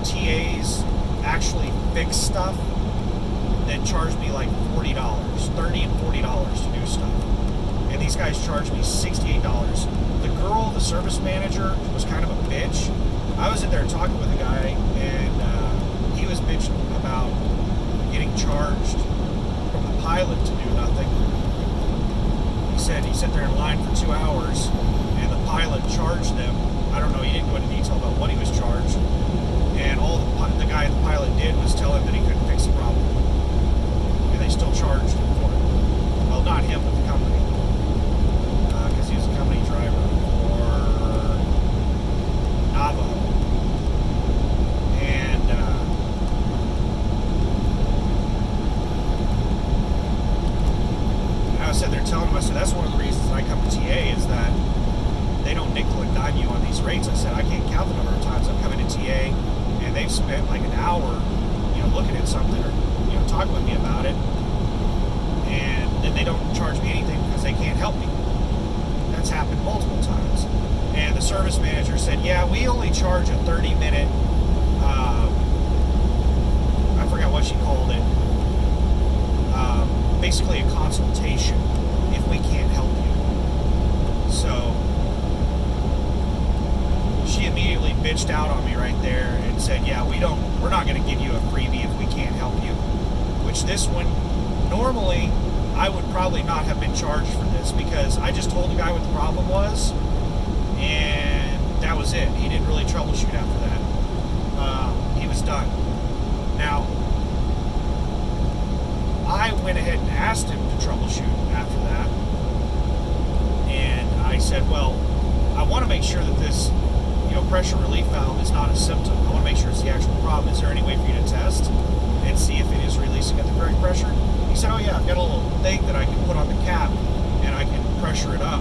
TAs actually fix stuff that charged me like $40, $30 and $40 to do stuff. And these guys charged me $68. The girl, the service manager, was kind of a bitch. I was in there talking with a guy, and he was bitching about getting charged from the pilot to do nothing. He said he sat there in line for 2 hours, and the pilot charged them. I don't know, he didn't go into detail about what he was charged. And all the guy, the pilot, did was tell him that he couldn't fix the problem. And they still charged him for it. Well, not him, but the company. Because he was a company driver for Navajo. And I said, they're telling him, I said, that's one of the reasons I come to TA is that they don't nickel and dime you on these rates. I said, I can't count the number of times I've come into TA and they've spent like an hour, looking at something or, talking with me about it. And then they don't charge me anything because they can't help me. That's happened multiple times. And the service manager said, yeah, we only charge a 30-minute, I forgot what she called it, basically a consultation if we can't help you. So she immediately bitched out on me right there and said, yeah, we're not going to give you a freebie if we can't help you. Which this one, normally, I would probably not have been charged for this because I just told the guy what the problem was, and that was it. He didn't really troubleshoot after that. He was done. Now, I went ahead and asked him to troubleshoot after that, and I said, well, I want to make sure that this pressure relief valve is not a symptom. I want to make sure it's the actual problem. Is there any way for you to test and see if it is releasing at the correct pressure? He said, oh yeah, I've got a little thing that I can put on the cap and I can pressure it up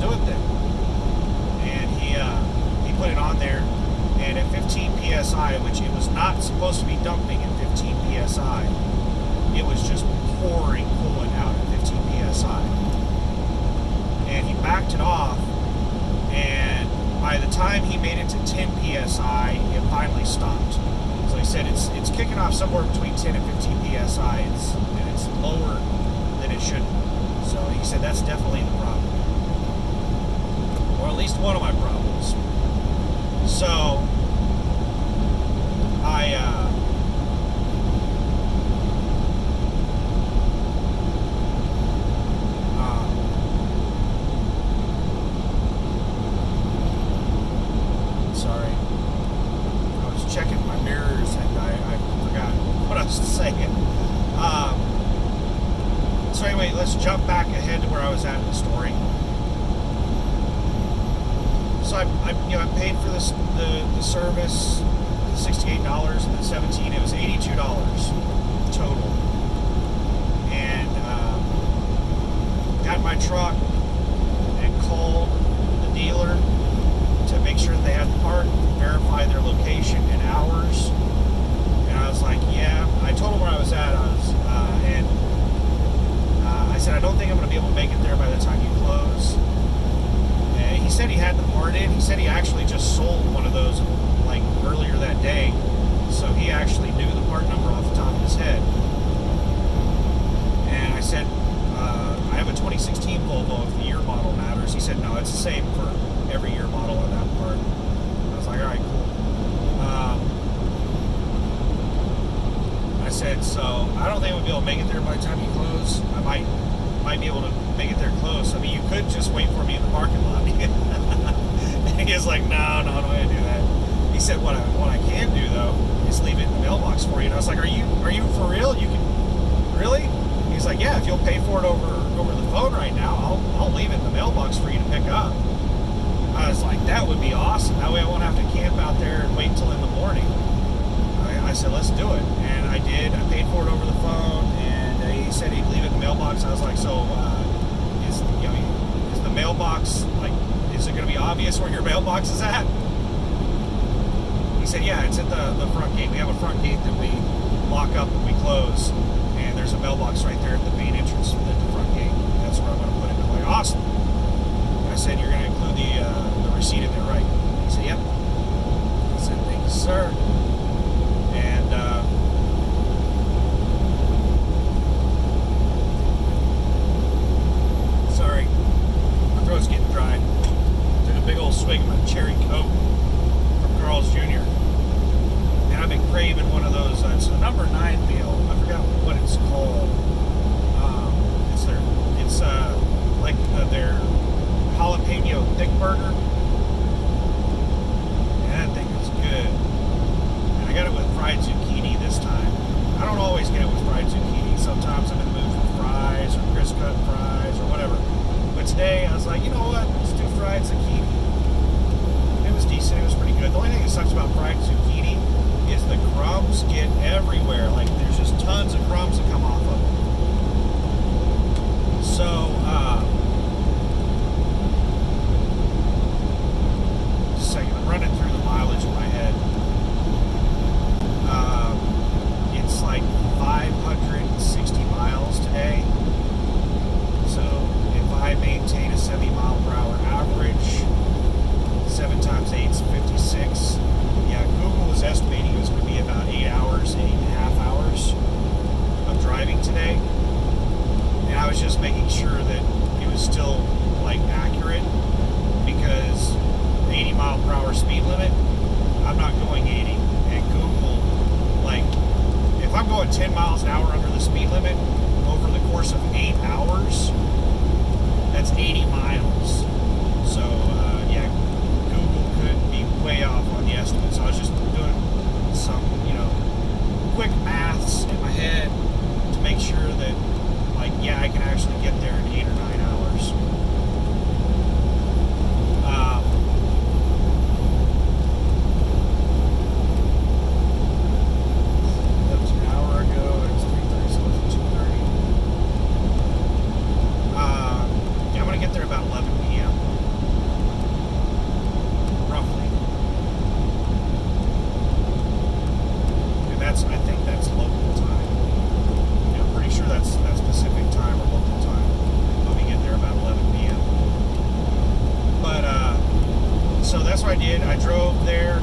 do it then. And he put it on there, and at 15 psi, which it was not supposed to be dumping at 15 psi, it was just pouring coolant out at 15 psi. And he backed it off, and by the time he made it to 10 psi, it finally stopped. So he said it's kicking off somewhere between 10 and 15 psi, and it's lower than it should be. So he said that's definitely the problem, or at least one of my problems. So sorry, I was checking my mirrors and I forgot what I was saying. So anyway, let's jump back ahead to where I was at in the story. So I paid for this the service, the $68 and the $17. It was $82 total, and got in my truck and called the dealer to make sure that they had the part, verify their location and hours. And I was like, yeah. I told him where I was at. I said, I don't think I'm going to be able to make it there by the time you close. And he said he had the part in. He said he actually just sold one of those like earlier that day. So he actually knew the part number off the top of his head. And I said, I have a 2016 Volvo if the year model matters. He said, no, it's the same for every year model on that part. I was like, all right, cool. I said, so I don't think we'll be able to make it there by the time you close. I might be able to make it there close. I mean, you could just wait for me in the parking lot. And he was like, no, don't want to do that. He said, what I can do though is leave it in the mailbox for you. And I was like, are you for real? You can really? He's like, yeah, if you'll pay for it over the phone right now, I'll leave it in the mailbox for you to pick up. I was like, that would be awesome. That way I won't have to camp out there and wait until in the morning. I said, let's do it. And I did. I paid for it over the phone, and he said he'd leave it in the mailbox. I was like, so is the mailbox, like, is it going to be obvious where your mailbox is at? He said, yeah, it's at the front gate. We have a front gate that we lock up when we close, and there's a mailbox right there at the main entrance at the front gate. That's where I'm going to put it. I'm like, awesome. I said, you're going to include the receipt in there, right? He said, yep. I said, thank you, sir. And sorry, my throat's getting dry. Took a big old swig of my cherry Coke from Carl's Jr. And I've been craving one of those. It's a number 9 meal. I forgot what it's called. It's like their jalapeno thick burger. And that thing is good. And I got it with fried zucchini this time. I don't always get it with fried zucchini. Sometimes I'm in the mood for fries or crisp cut fries or whatever. But today I was like, you know what? Let's do fried zucchini. It was decent. It was pretty good. The only thing that sucks about fried zucchini is the crumbs get everywhere. Like there's just tons of crumbs that come off of it. So that's what I did. I drove there.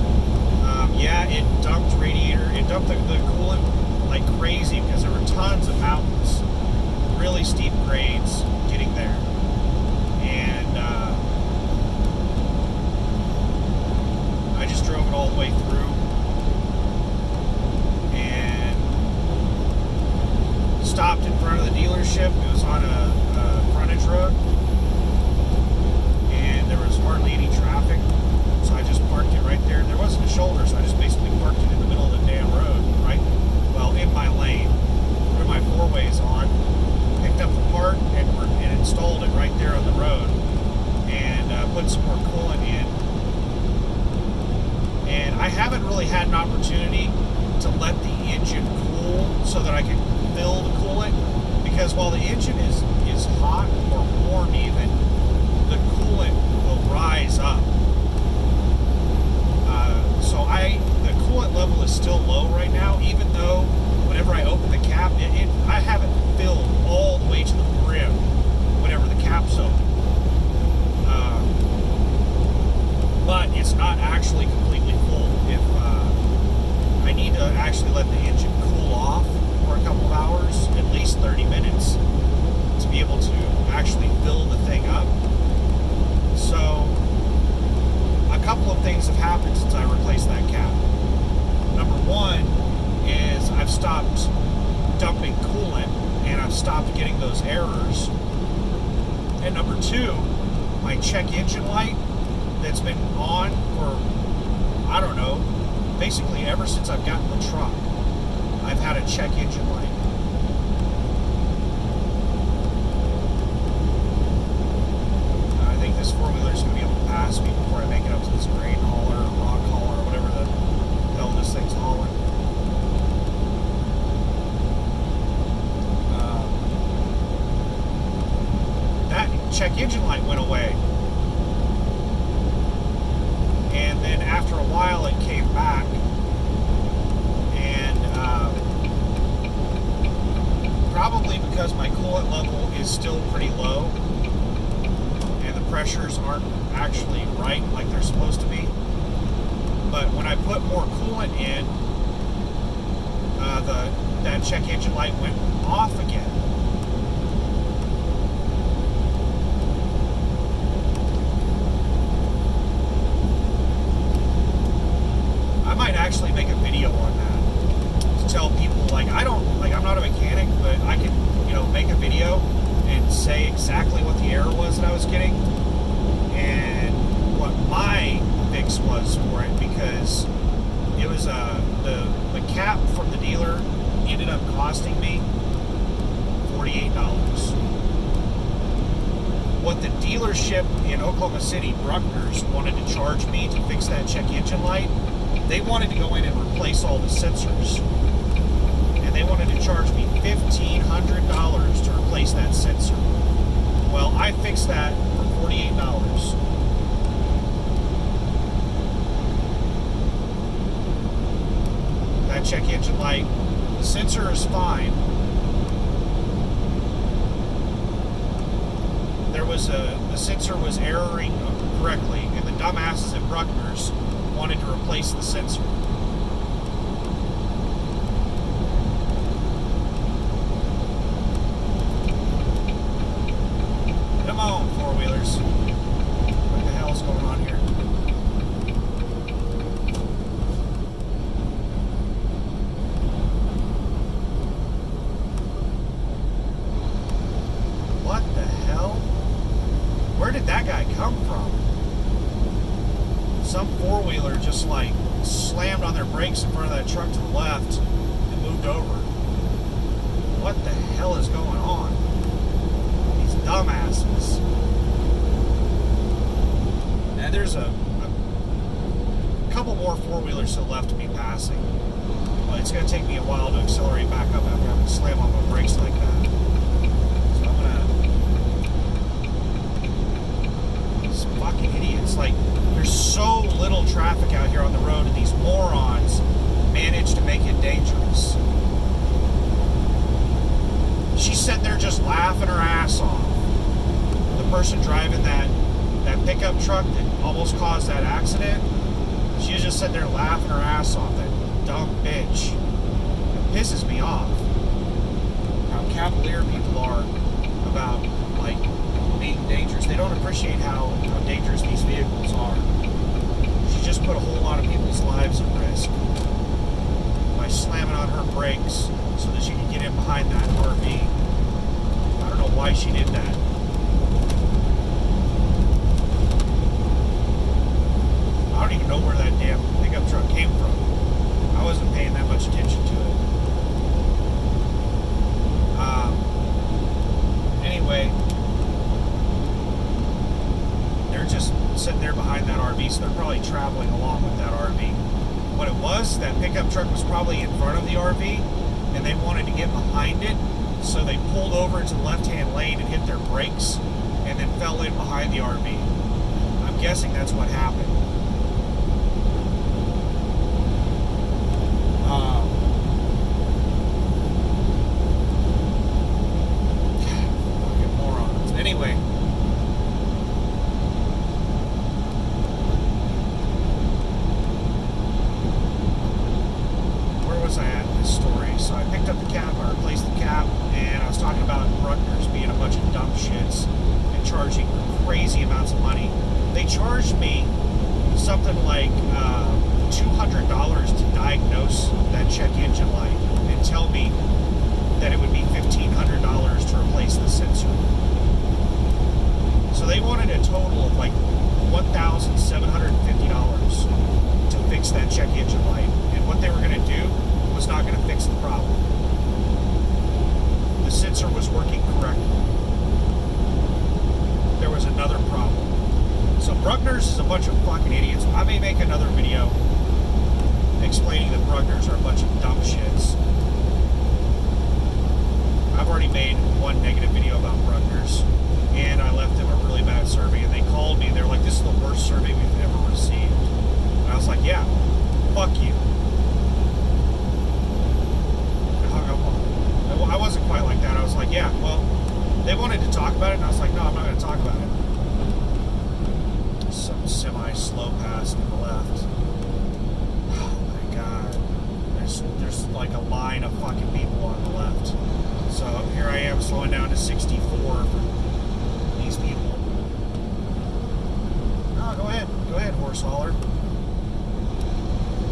Yeah, it dumped radiator. It dumped the coolant like crazy because there were tons of mountains, really steep grades getting there, and I just drove it all the way through and stopped in front of the dealership. It was on a frontage road, and there was hardly any traffic, so I just parked it right there. There wasn't a shoulder, so I just basically parked it in the middle of the damn road, right? Well, in my lane, put my four ways on, picked up the part, and installed it right there on the road, and put some more coolant in. And I haven't really had an opportunity to let the engine cool so that I can fill the coolant, because while the engine is hot or warm even, the coolant will rise up. So the coolant level is still low right now, even though whenever I open the cap, I haven't filled all the way to the brim whenever the cap's open. But it's not actually completely full. If I need to actually let the engine cool off for a couple of hours, at least 30 minutes, to be able to actually fill the thing up. So a couple of things have happened since I replaced that cap. Number one is I've stopped dumping coolant and I've stopped getting those errors. And number two, my check engine light that's been on for, I don't know, basically ever since I've gotten the truck, I've had a check engine light. I think this four-wheeler is going to be able to pass me before I make it up to this grain hauler or rock hauler or whatever the hell this thing's hauling. That check engine light went away. And then after a while it came back, and probably because my coolant level is still pretty low and the pressures aren't actually right like they're supposed to be. But when I put more coolant in, that check engine light went off again. I might actually make a video on that to tell people, like, I'm not a mechanic, but I can, make a video and say exactly what the error was that I was getting and what my fix was for it, because it was the cap from the dealer ended up costing me $48. What the dealership in Oklahoma City, Bruckner's, wanted to charge me to fix that check engine light, they wanted to go in and replace all the sensors. And they wanted to charge me $1,500 to replace that sensor. Well, I fixed that for $48. That check engine light, the sensor is fine. The sensor was erroring correctly, and the dumbasses at Bruckner's wanted to replace the sensor. Come on, four-wheelers. What the hell's going on here? What the hell? Where did that guy come from? Some four-wheeler just like slammed on their brakes in front of that truck to the left and moved over. What the hell is going on? These dumbasses. And there's a couple more four-wheelers to the left to be passing. But it's going to take me a while to accelerate back up after having to slam on my brakes like that. So I'm going to... These fucking idiots. Like, there's so little traffic out here on the road, and these morons manage to make it dangerous. She's sitting there just laughing her ass off. The person driving that pickup truck that almost caused that accident, she was just sitting there laughing her ass off. That dumb bitch. It pisses me off how cavalier people are about, like, being dangerous. They don't appreciate how dangerous these vehicles are. She just put a whole lot of people's lives at risk by slamming on her brakes so that she could get in behind that RV. I don't know why she did that. I don't even know where that damn pickup truck came from. I wasn't paying that much attention to it. Anyway, they're just sitting there behind that RV, so they're probably traveling along with that RV. What it was, that pickup truck was probably in front of the RV, and they wanted to get behind it, so they pulled over into the left-hand lane and hit their brakes, and then fell in behind the RV. I'm guessing that's what happened. Fucking morons. Anyway. Where was I at in this story? So I picked up the cap, or replaced the cap, and I was talking about Bruckner's being a bunch of dumb shits and charging crazy amounts of money. They charged me something like $200 to diagnose that check engine light and tell me that it would be $1,500 to replace the sensor. So they wanted a total of like $1,750 to fix that check engine light. And what they were going to do was not going to fix the problem. The sensor was working correctly. There was another problem. So Bruckner's is a bunch of fucking idiots. I may make another video explaining that Bruckner's are a bunch of dumb shits. I've already made one negative video about Bruckner's, and I left them a really bad survey, and they called me. They were like, this is the worst survey we've ever received. And I was like, yeah, fuck you. I hung up on them. I wasn't quite like that. I was like, yeah, well, they wanted to talk about it, and I was like, no, I'm not going to talk about it. Some semi-slow pass to the left. Oh my god. There's like a line of fucking people on the left. So here I am slowing down to 64 for these people. No, go ahead, horse hauler.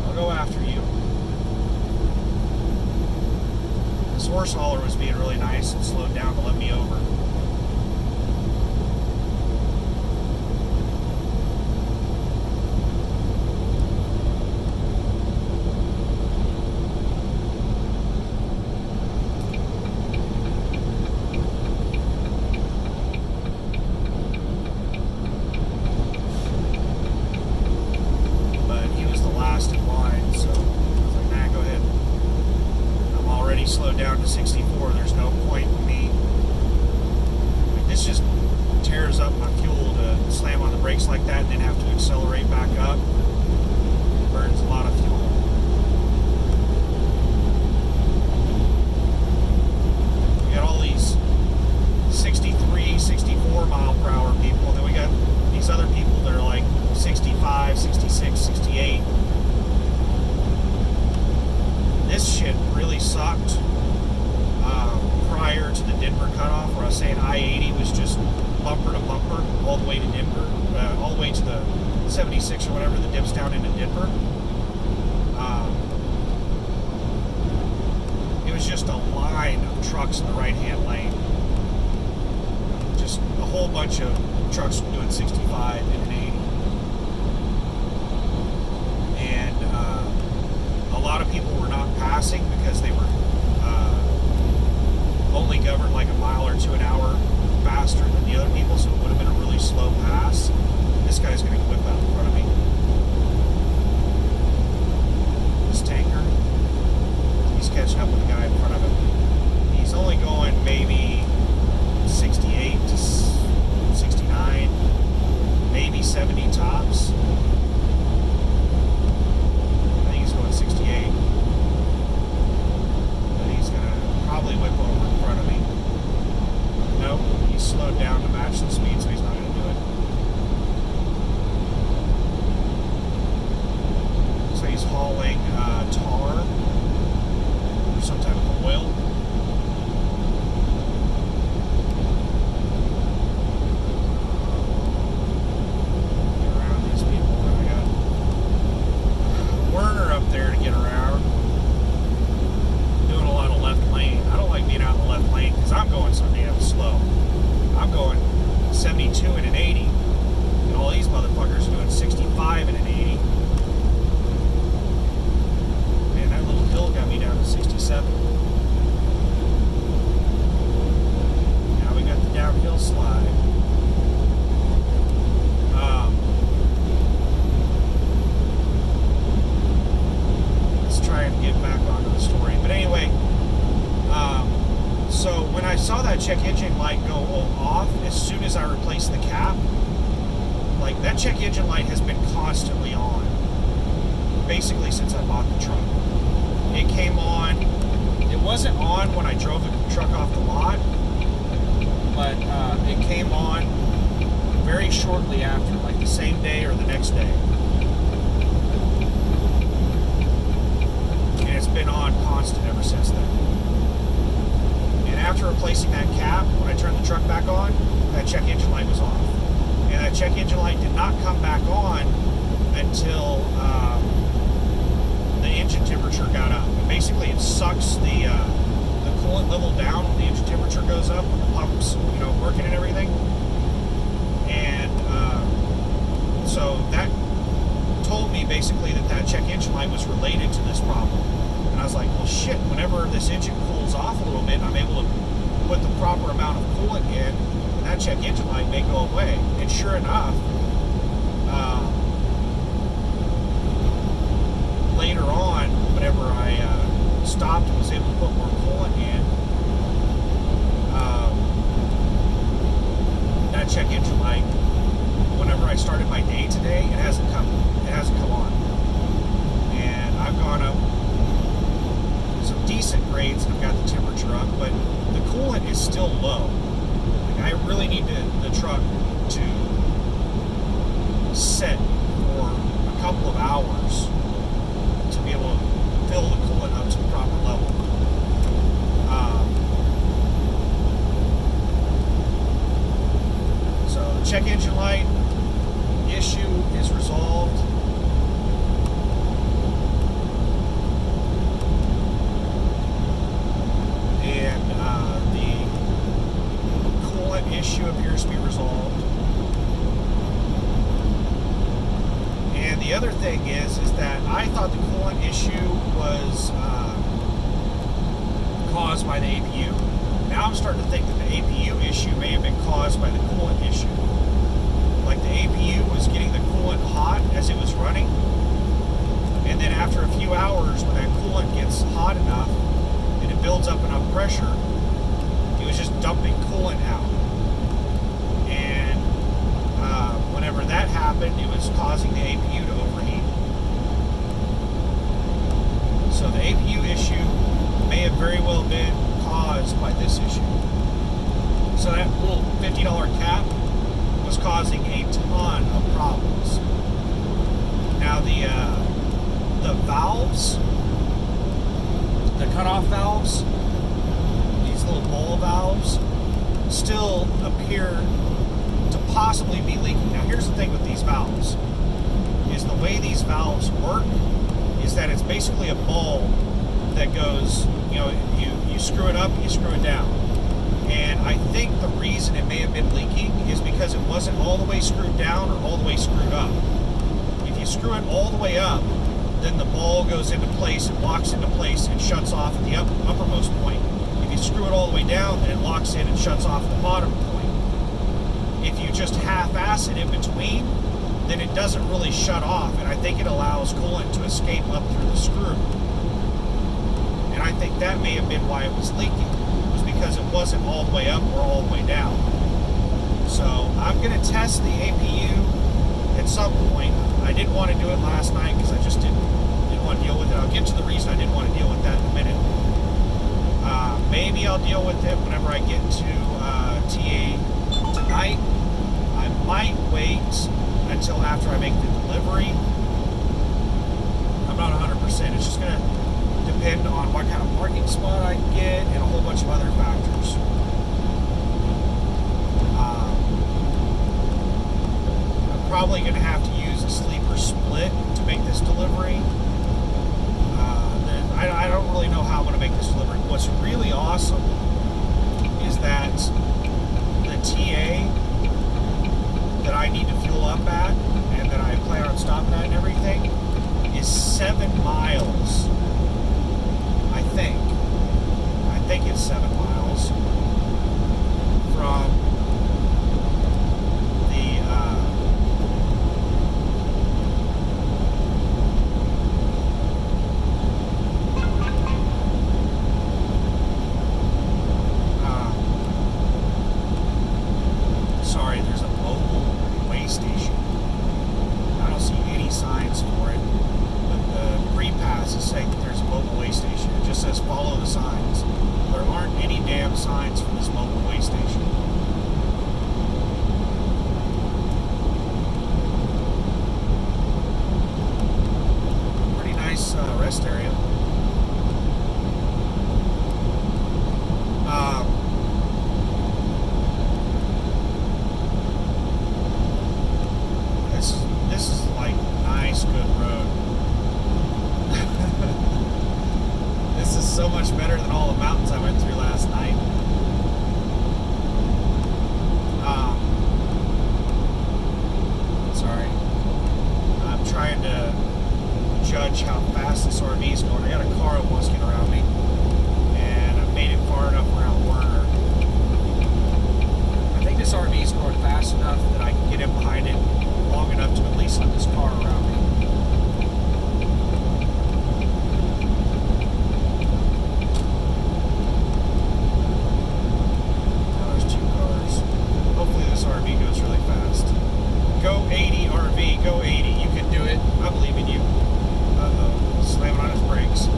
I'll go after you. This horse hauler was being really nice and slowed down to let me over. Slowed down to 64. There's no point in me. This just tears up my fuel to slam on the brakes like that and then have to accelerate back up. It burns a lot of fuel. We got all these 63, 64 mile per hour people, and then we got these other people that are like 65, 66, 68. This shit really sucked prior to the Denver cutoff, where I was saying I-80 was just bumper to bumper all the way to Denver, all the way to the 76 or whatever that dips down into Denver. It was just a line of trucks in the right-hand lane. Just a whole bunch of trucks doing 65 and an 80. And a lot of people were not passing because they were only governed like a mile or two an hour faster than the other people, so it would have been a really slow pass. This guy's going to whip out in front of me. This tanker, he's catching up with the guy in front of him. He's only going maybe 68 to 69, maybe 70 tops. I think he's going 68. But he's going to probably whip over in front of me. Nope, he's slowed down to match the speed, so he's not going to do it. That check engine light has been constantly on, basically since I bought the truck. It came on. It wasn't on when I drove the truck off the lot, but it came on very shortly after, like the same day or the next day. And it's been on constant ever since then. And after replacing that cap, when I turned the truck back on, that check engine light was off. And that check engine light did not come back on until the engine temperature got up. And basically, it sucks the coolant level down when the engine temperature goes up, when the pump's working and everything. And so that told me basically that check engine light was related to this problem. And I was like, well, shit. Whenever this engine cools off a little bit, I'm able to put the proper amount of coolant in, and that check engine light may go away. And sure enough, later on, whenever I stopped and was able to put more coolant in, that check engine light, whenever I started my day today, it hasn't come on. And I've gone up some decent grades and I've got the temperature up, but the coolant is still low. Like, I really need the truck to set for a couple of hours to be able to fill the coolant up to the proper level. So the check engine light issue is resolved. And the coolant issue appears to be resolved. And the other thing is that I thought the coolant issue was caused by the APU. Now I'm starting to think that the APU issue may have been caused by the coolant issue. Like the APU was getting the coolant hot as it was running, and then after a few hours, when that coolant gets hot enough and it builds up enough pressure, it was just dumping coolant out. And whenever that happened, it was causing the APU to overheat. So the APU issue may have very well been caused by this issue. So that little $50 cap was causing a ton of problems. Now the valves, the cutoff valves, these little ball valves, still appear to possibly be leaking. Now here's the thing with these valves, is the way these valves work is that it's basically a ball that goes, you screw it up, you screw it down. And I think the reason it may have been leaking is because it wasn't all the way screwed down or all the way screwed up. If you screw it all the way up, then the ball goes into place, it locks into place and shuts off at the uppermost point. If you screw it all the way down, then it locks in and shuts off at the bottom point. If you just half-ass it in between, then it doesn't really shut off, and I think it allows coolant to escape up through the screw. And I think that may have been why it was leaking, was because it wasn't all the way up or all the way down. So I'm going to test the APU at some point. I didn't want to do it last night because I just didn't want to deal with it. I'll get to the reason I didn't want to deal with that in a minute. Maybe I'll deal with it whenever I get to TA tonight. I might wait until after I make the delivery. I'm not 100%. It's just going to depend on what kind of parking spot I can get and a whole bunch of other factors. I'm probably going to have to use a sleeper split to make this delivery. I don't really know how I'm going to make this delivery. What's really awesome is that the TA that I need to fuel up at and that I plan on stopping at and everything is 7 miles. I think it's 7 miles from the sorry, there's a mobile way station so much better than all the mountains I went through last night. Sorry. I'm trying to judge how fast this RV is going. I got a car almost getting around me, and I've made it far enough around Werner. I think this RV is going fast enough that I can get in behind it long enough to at least let this car around me. Oh, there's two cars. Hopefully this RV goes really fast. Go 80, RV, go 80. You can do it. I believe in you. Uh-oh. Slamming on his brakes.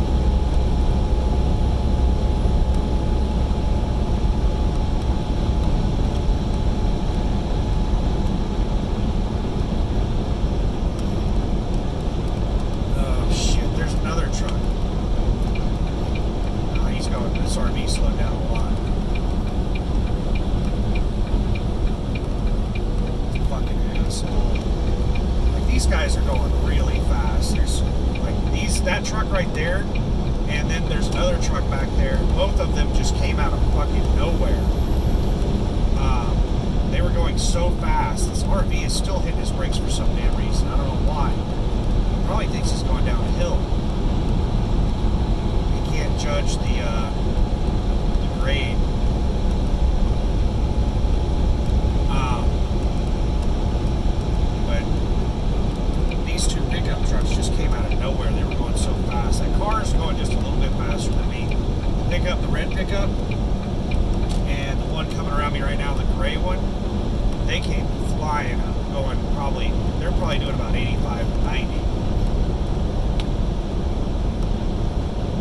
Oh, shit. There's another truck. Oh, he's going. This RV slowed down a lot. Like, these guys are going really fast. There's like that truck right there, and then there's another truck back there. Both of them just came out of fucking nowhere. They were going so fast. This RV is still hitting his brakes for some damn reason. I don't know why. He probably thinks he's going down a hill. He can't judge the grade. Pickup trucks just came out of nowhere. They were going so fast. That car is going just a little bit faster than me. The red pickup, and the one coming around me right now, the gray one, they came flying up, they're probably doing about 85 to 90.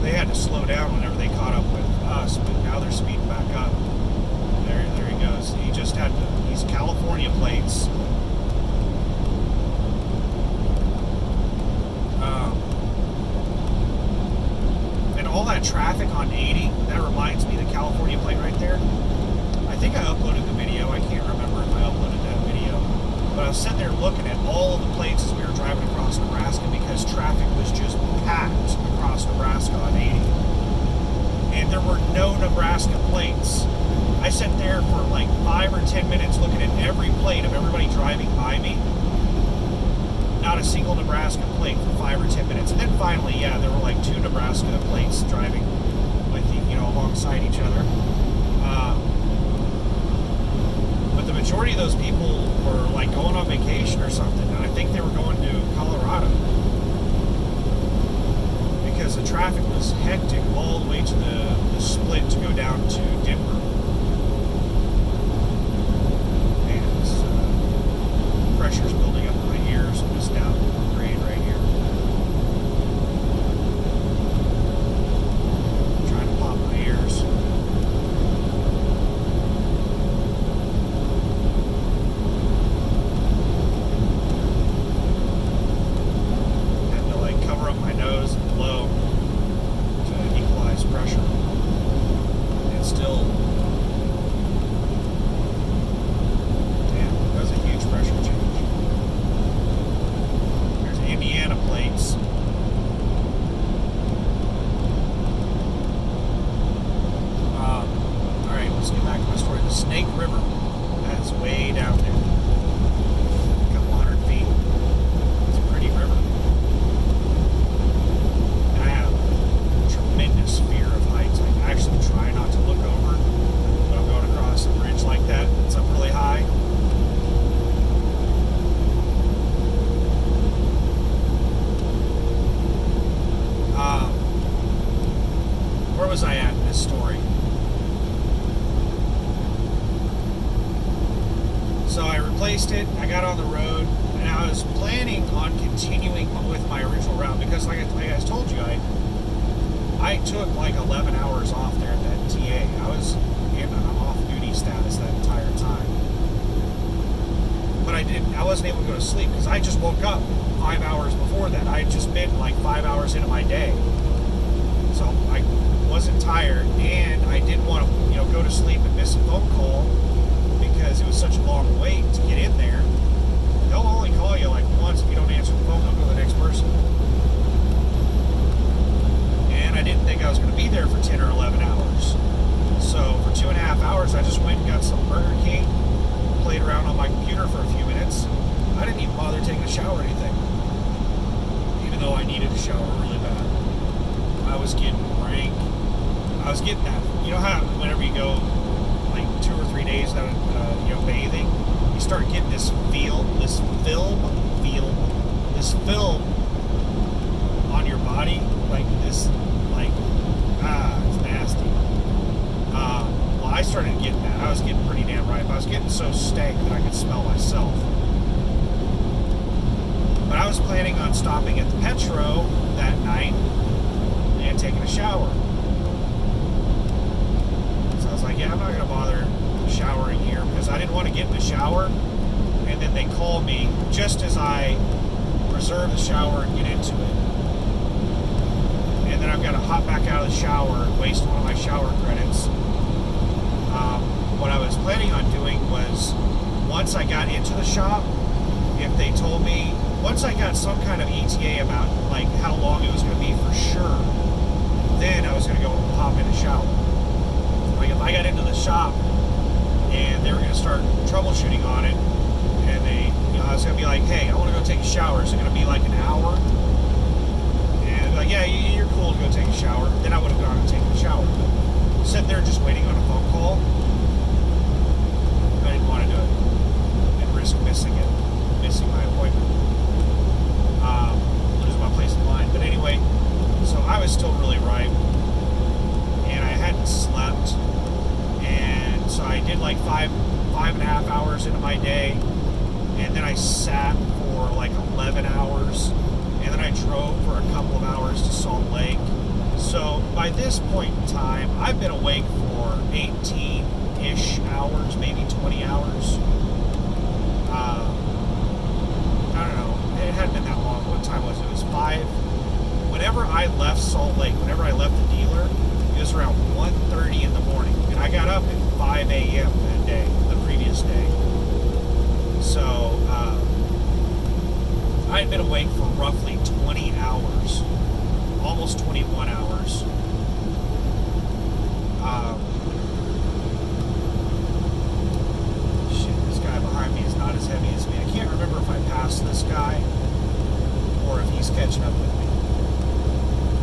They had to slow down whenever they caught up with us, but now they're speeding back up. There he goes. He just had these California plates. All that traffic on 80, that reminds me, the California plate right there. I think I uploaded the video. I can't remember if I uploaded that video. But I was sitting there looking at all of the plates as we were driving across Nebraska because traffic was just packed across Nebraska on 80. And there were no Nebraska plates. I sat there for like 5 or 10 minutes looking at every plate of everybody driving by me. Not a single Nebraska plate for 5 or 10 minutes. And then finally, yeah, there were like 2 Nebraska plates driving with, alongside each other. But the majority of those people were like going on vacation or something. And I think they were going to Colorado. Because the traffic was hectic all the way to the split to go down to Denver. And pressure's building up in my ears on this downward grade right here. I'm trying to pop my ears. Had to like cover up my nose and blow to equalize pressure. And still, damn, that was a huge pressure change. Indiana plates. Alright, let's get back to my story. The Snake River. That is way down there. A couple hundred feet. It's a pretty river. And I have a tremendous fear of heights. I actually try not to look over when I'm going across a bridge like that. It's up really high. Where was I at in this story? So I replaced it, I got on the road, and I was planning on continuing with my original route because like I told you, I took like 11 hours off there at that TA. I was in an off-duty status that entire time. But I wasn't able to go to sleep because I just woke up 5 hours before that. I had just been like 5 hours into my day. So I wasn't tired, and I didn't want to, go to sleep and miss a phone call because it was such a long wait to get in there. They'll only call you like once. If you don't answer the phone, they'll go to the next person. And I didn't think I was going to be there for bother taking a shower or anything. Even though I needed a shower really bad. I was getting rank. I was getting that. You know how whenever you go like 2 or 3 days without bathing, you start getting this film on your body, like this, like it's nasty. Well, I started getting that. I was getting pretty damn ripe. I was getting so stank that I could smell myself. But I was planning on stopping at the Petro that night and taking a shower. So I was like, yeah, I'm not going to bother showering here because I didn't want to get in the shower and then they call me just as I reserve the shower and get into it. And then I've got to hop back out of the shower and waste one of my shower credits. What I was planning on doing was, once I got into the shop, if they told me, once I got some kind of ETA about like how long it was going to be for sure, then I was going to go hop in the shower. Like if I got into the shop and they were going to start troubleshooting on it, and I was going to be like, hey, I want to go take a shower. Is it going to be like an hour? And they'd be like, yeah, you're cool to go take a shower. Then I would have gone and taken a shower. But sitting there just waiting on a phone call, I didn't want to do it and risk missing my appointment. Losing my place in line. But anyway, so I was still really ripe, and I hadn't slept, and so I did like five and a half hours into my day, and then I sat for like 11 hours, and then I drove for a couple of hours to Salt Lake. So by this point in time, I've been awake for 18-ish hours, maybe 20 hours. I don't know. It hadn't been that long. What time was it? It was 5. Whenever I left Salt Lake, whenever I left the dealer, it was around 1:30 in the morning. And I got up at 5 a.m. that day, the previous day. So, I had been awake for roughly 20 hours. Almost 21 hours. This guy behind me is not as heavy as me. I can't remember if I passed this guy or if he's catching up with me.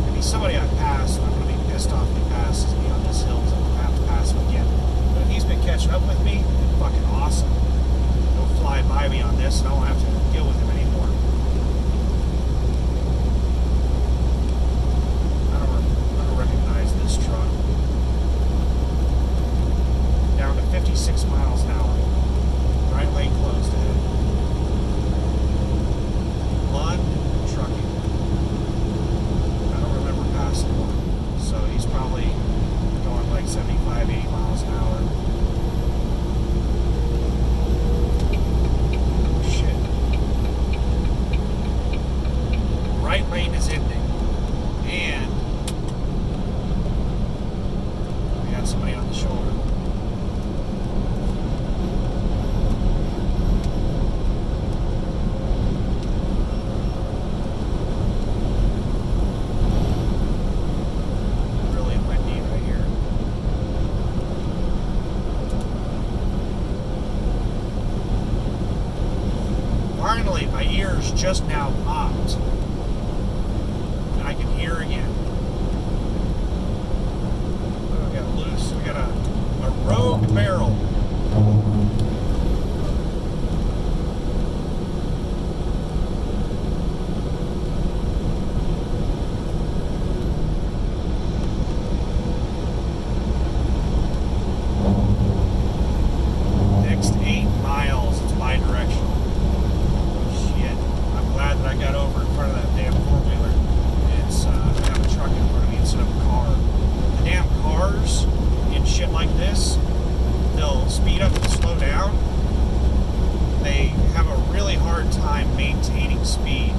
If he's somebody I passed, I'm going to be pissed off if he passes me on this hill, because I'm going to have to pass him again. But if he's been catching up with me, then fucking awesome. He'll fly by me on this and I won't have to deal with him anymore. I don't recognize this truck. Down to 56 miles an hour. Right lane closed ahead. Lund Trucking. I don't remember passing one. So he's probably going like 75, 80 miles an hour. Shit. Right lane is ending. And we got somebody on the shoulder. Finally, my ears just now popped. And I can hear again. Oh, we got loose. We got a rogue barrel. Next 8 miles, it's bi-directional. I got over in front of that damn four-wheeler. It's I have a truck in front of me instead of a car. The damn cars in shit like this, they'll speed up and slow down. They have a really hard time maintaining speed.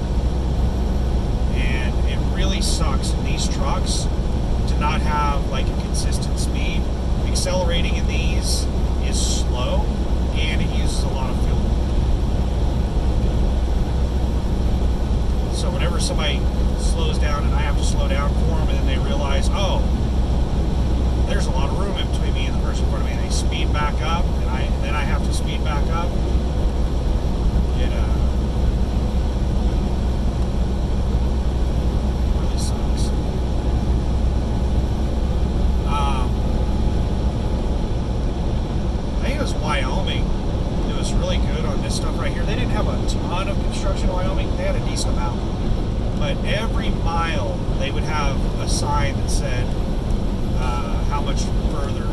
And it really sucks in these trucks to not have like a consistent speed. Accelerating in these is slow and it uses a lot of fuel. So whenever somebody slows down and I have to slow down for them, and then they realize, oh, there's a lot of room in between me and the person in front of me, and they speed back up, and then I have to speed back up, construction in Wyoming, they had a decent amount. But every mile, they would have a sign that said how much further,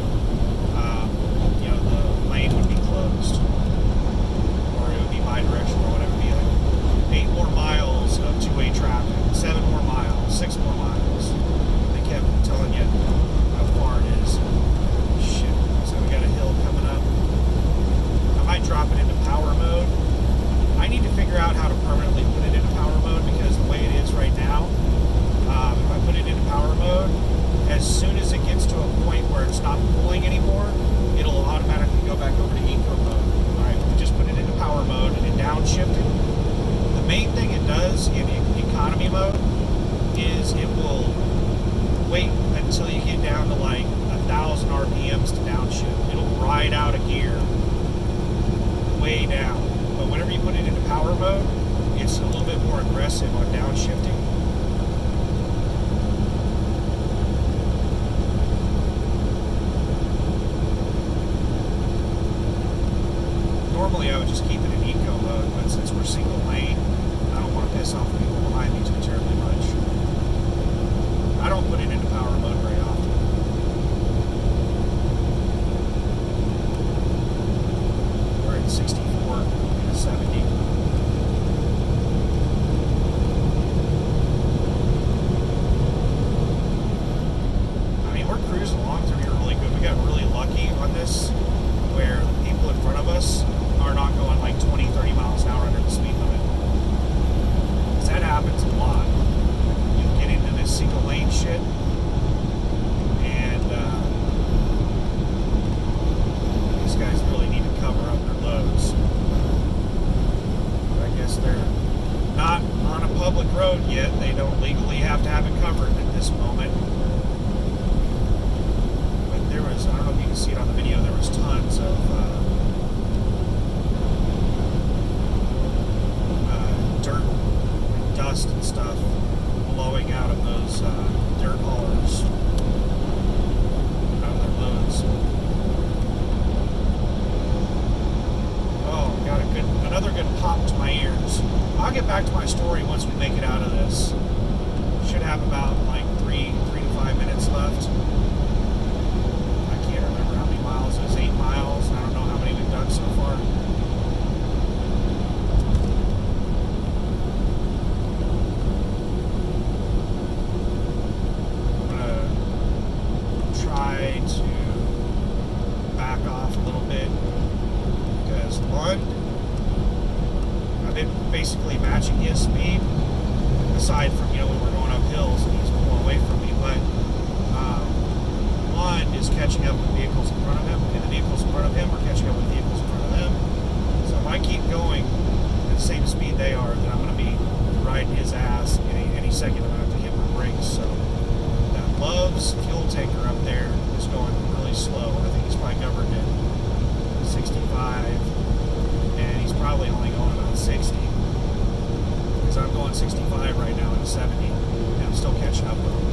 the lane would be closed. Or it would be bi-directional or whatever. It'd be like 8 more miles of two-way traffic, 7 more miles, 6 more miles. They kept telling you how far it is. Shit. So we got a hill coming up. I might drop it into power mode. I need to figure out how to permanently put it into power mode, because the way it is right now, if I put it into power mode, as soon as it gets to a point where it's not pulling anymore, it'll automatically go back over to eco mode. Alright, we just put it into power mode and in downshifting. The main thing it does in economy mode is it will wait until you get down to like 1,000 RPMs to downshift. It'll ride out a gear way down. But whenever you put it into power mode, it's a little bit more aggressive on downshifting. Normally I would just keep it in eco mode, but since we're single lane, I don't want to piss off the people behind me too terribly much. I don't put it into power mode very often. We're at 64 and a 70. I mean, we're cruising along through here really good. We got really lucky on this, where the people in front of us are not going like 20, 30 miles an hour under the speed limit. Because that happens a lot. You get into this single lane shit, and these guys really need to cover up their loads. But I guess they're not on a public road yet. They don't legally have to have it covered at this moment. But there was, I don't know if you can see it on the video, there was tons of dirt and dust and stuff blowing out of those dirt haulers, out of their loads. Oh, got another good pop to my ears. I'll get back to my story once we make it out of this. Should have about like 3 to 5 minutes left. I can't remember how many miles it is. 8 miles. I don't know how many we've done so far. I'm gonna try to back off a little bit, because one, I've been basically matching his speed, aside from, when we're going up hills and he's pulling away from me, but one is catching up with vehicles in front of him, and the vehicles in front of him are catching up with vehicles in front of them. So if I keep going at the same speed they are, then I'm going to be riding his ass any second. I'm going to have to hit my brakes. So that Love's fuel tanker up there is going really slow. I think he's probably governed at 65, and he's probably only going about 60. Because I'm going 65 right now in a 70, and I'm still catching up with him.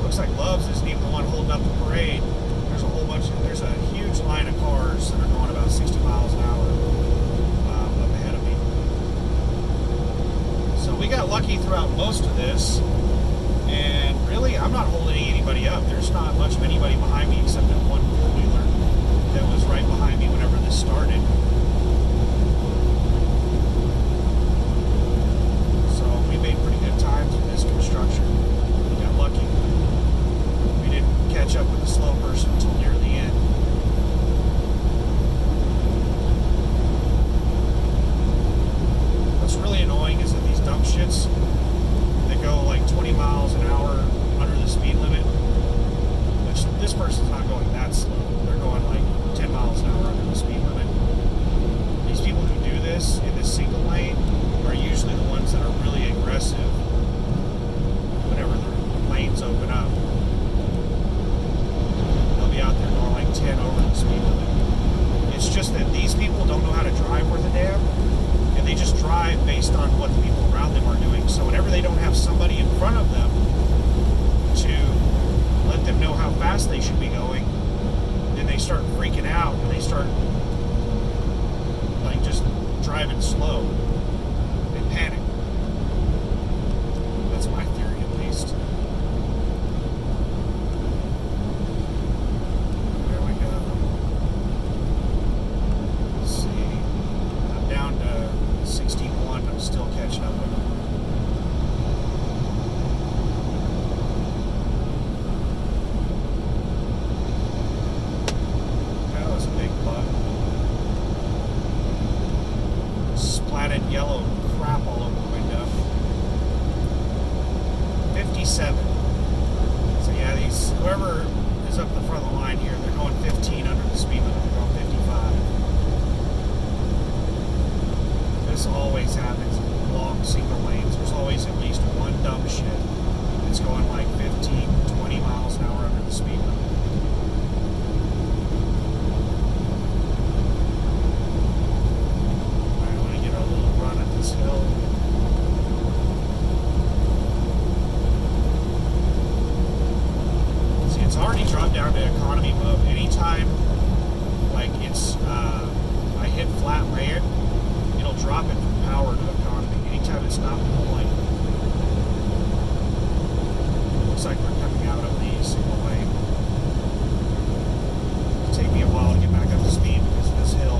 Looks like Love's isn't even the one holding up the parade. There's a huge line of cars that are going about 60 miles an hour up ahead of me. So we got lucky throughout most of this, and really I'm not holding anybody up. There's not much of anybody behind me except that one four-wheeler that was right behind me whenever this started. So we made pretty good time through this construction. We got lucky. Catch up with the slow person until near the end. What's really annoying is that these dump shits that go like 20 miles an hour under the speed limit, which this person's not going that slow. They're going like 10 miles an hour under the speed limit. driving slow, they panic. That's my theory, at least. There we go. Let's see. I'm down to 61. I'm still catching up with them. That was a big bug. Splatted yellow crap all over the window. 57. So yeah, these whoever is up the front of the line here, they're going 15 under the speed limit. They're going 55. This always happens in long single lanes. There's always at least one dumb shit that's going like 15, 20 miles an hour under the speed limit. Alright, I want to get a little run at this hill. See, it's already dropped down to economy mode. Anytime like it's I hit flat land, it'll drop it from power to economy. Anytime it's not pulling. Looks like we're coming out of the single lane. It'll take me a while to get back up to speed because of this hill.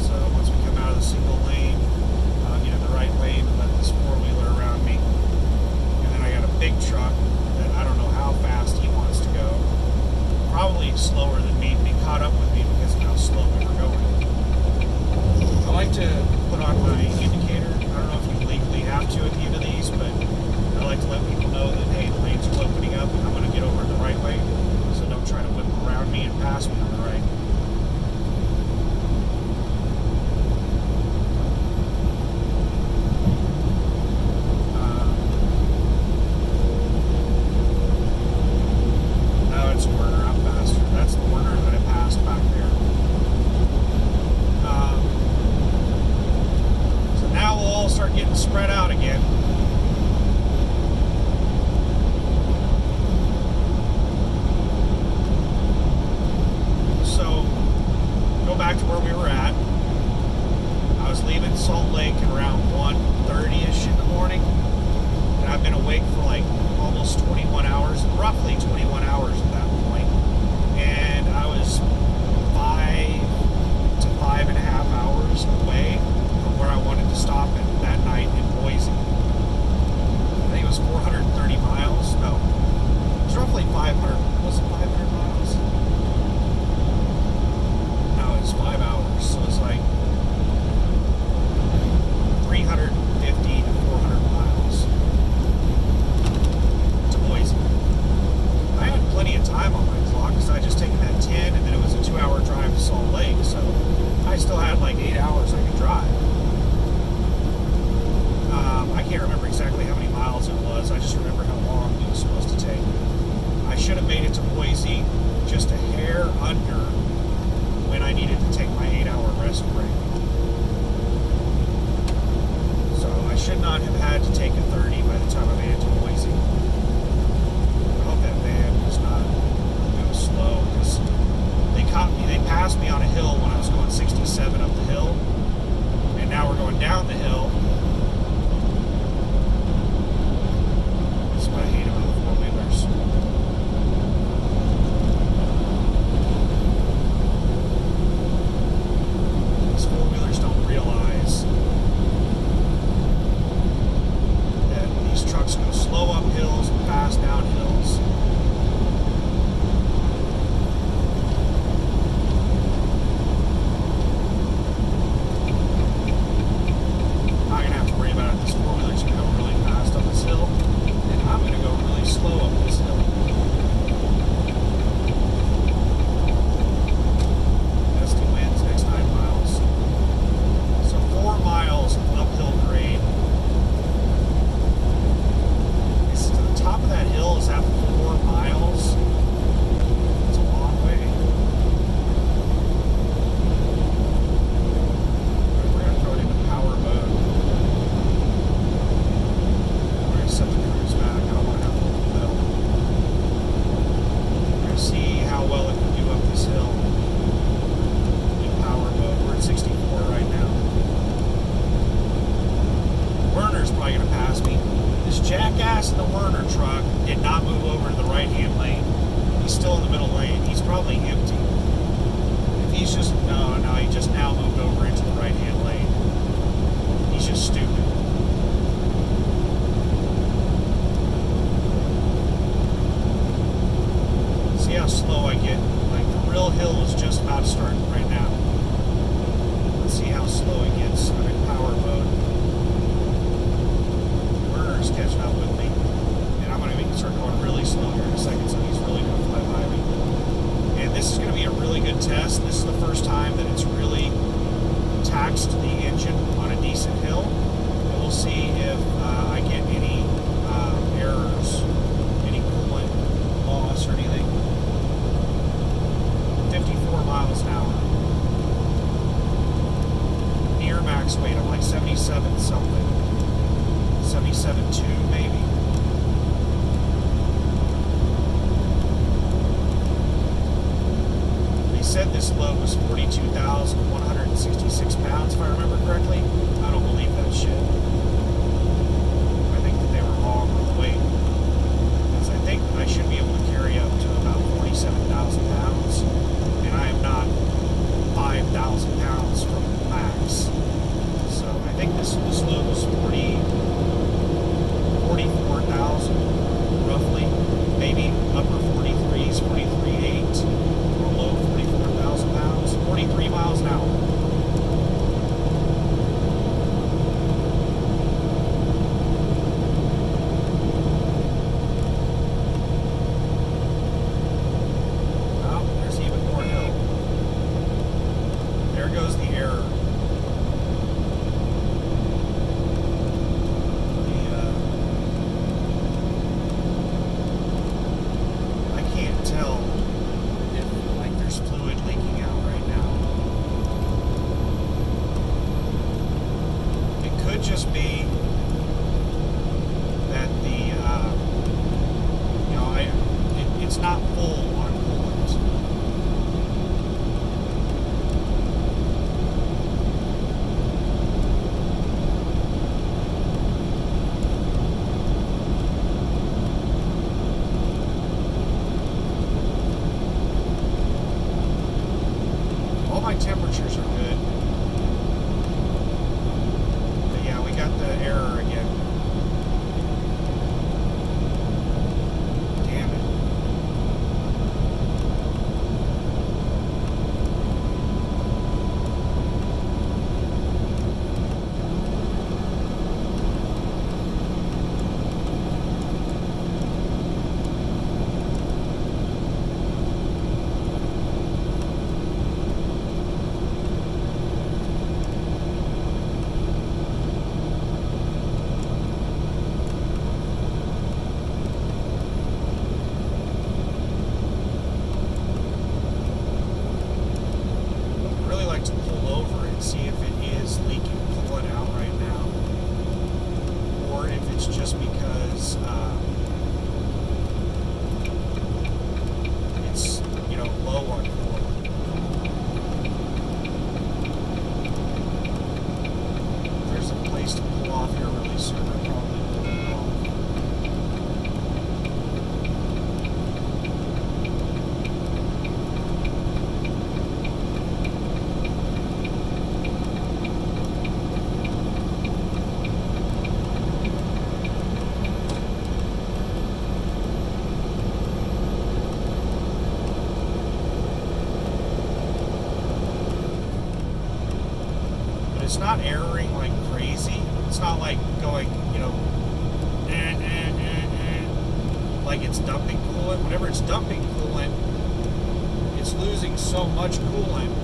So once we come out of the single lane, I'll get in the right lane and let this four-wheeler around me. And then I got a big truck that I don't know how fast he wants to go. Probably slower than me, but he caught up with me because of how slow we were going. I like to put on my indicator. I don't know if you legally have to at the end of these, but I like to let people know that, hey, the lanes are opening up and I'm going to get over in the right lane. So don't try to whip around me and pass me on the right. No, it's Werner. I'm faster. That's the Werner that I passed back there. So now we'll all start getting spread out again. So, go back to where we were at. I was leaving Salt Lake at around 1:30ish in the morning. And I've been awake for like almost 21 hours, roughly 21 hours at that point. And I was 5 to 5.5 hours away from where I wanted to stop at that night in Boise. I think it was 430 miles. No, it was roughly 500. Was it 500 miles? No, it was 5 hours. So it's like 350 to 400 miles to Boise. I had plenty of time on my clock because I just taken that 10 and then it was a 2-hour drive to Salt Lake. So I still had like 8 hours I could drive. I can't remember exactly how many miles it was. I just remember how long it was supposed to take. I should have made it to Boise just a hair under when I needed to take my 8-hour rest break. So I should not have had to take a 30 by the time I made it to Boise. I hope that van was not go slow because they caught me. They passed me on a hill when I was going 67 up the hill, and now we're going down the hill. That's what I hate about the four-wheelers. These four-wheelers don't realize that these trucks go next to the engine on a decent hill, and we'll see if I get any errors, any coolant loss or anything. 54 miles an hour. Near max weight, I'm like 77 something. 77.2 maybe. They said this load was 42,166 pounds, if I remember correctly. I don't believe that shit. I think that they were wrong on the weight. Because I think I should be able to carry up to about 47,000 pounds. And I am not 5,000 pounds from max. So I think this load was 44,000 roughly. Maybe upper 43s, 43.8 or low 44,000 pounds. 43 miles an hour. Just be that the it's not full on coolant. All my temperatures are good. Got the error again. Damn it. To pull over and see if it is leaking coolant out right now, or if it's just because it's low on coolant. There's a place to pull off here really soon. I probably will pull off. It's not erroring like crazy. It's not like going, like it's dumping coolant. Whenever it's dumping coolant, it's losing so much coolant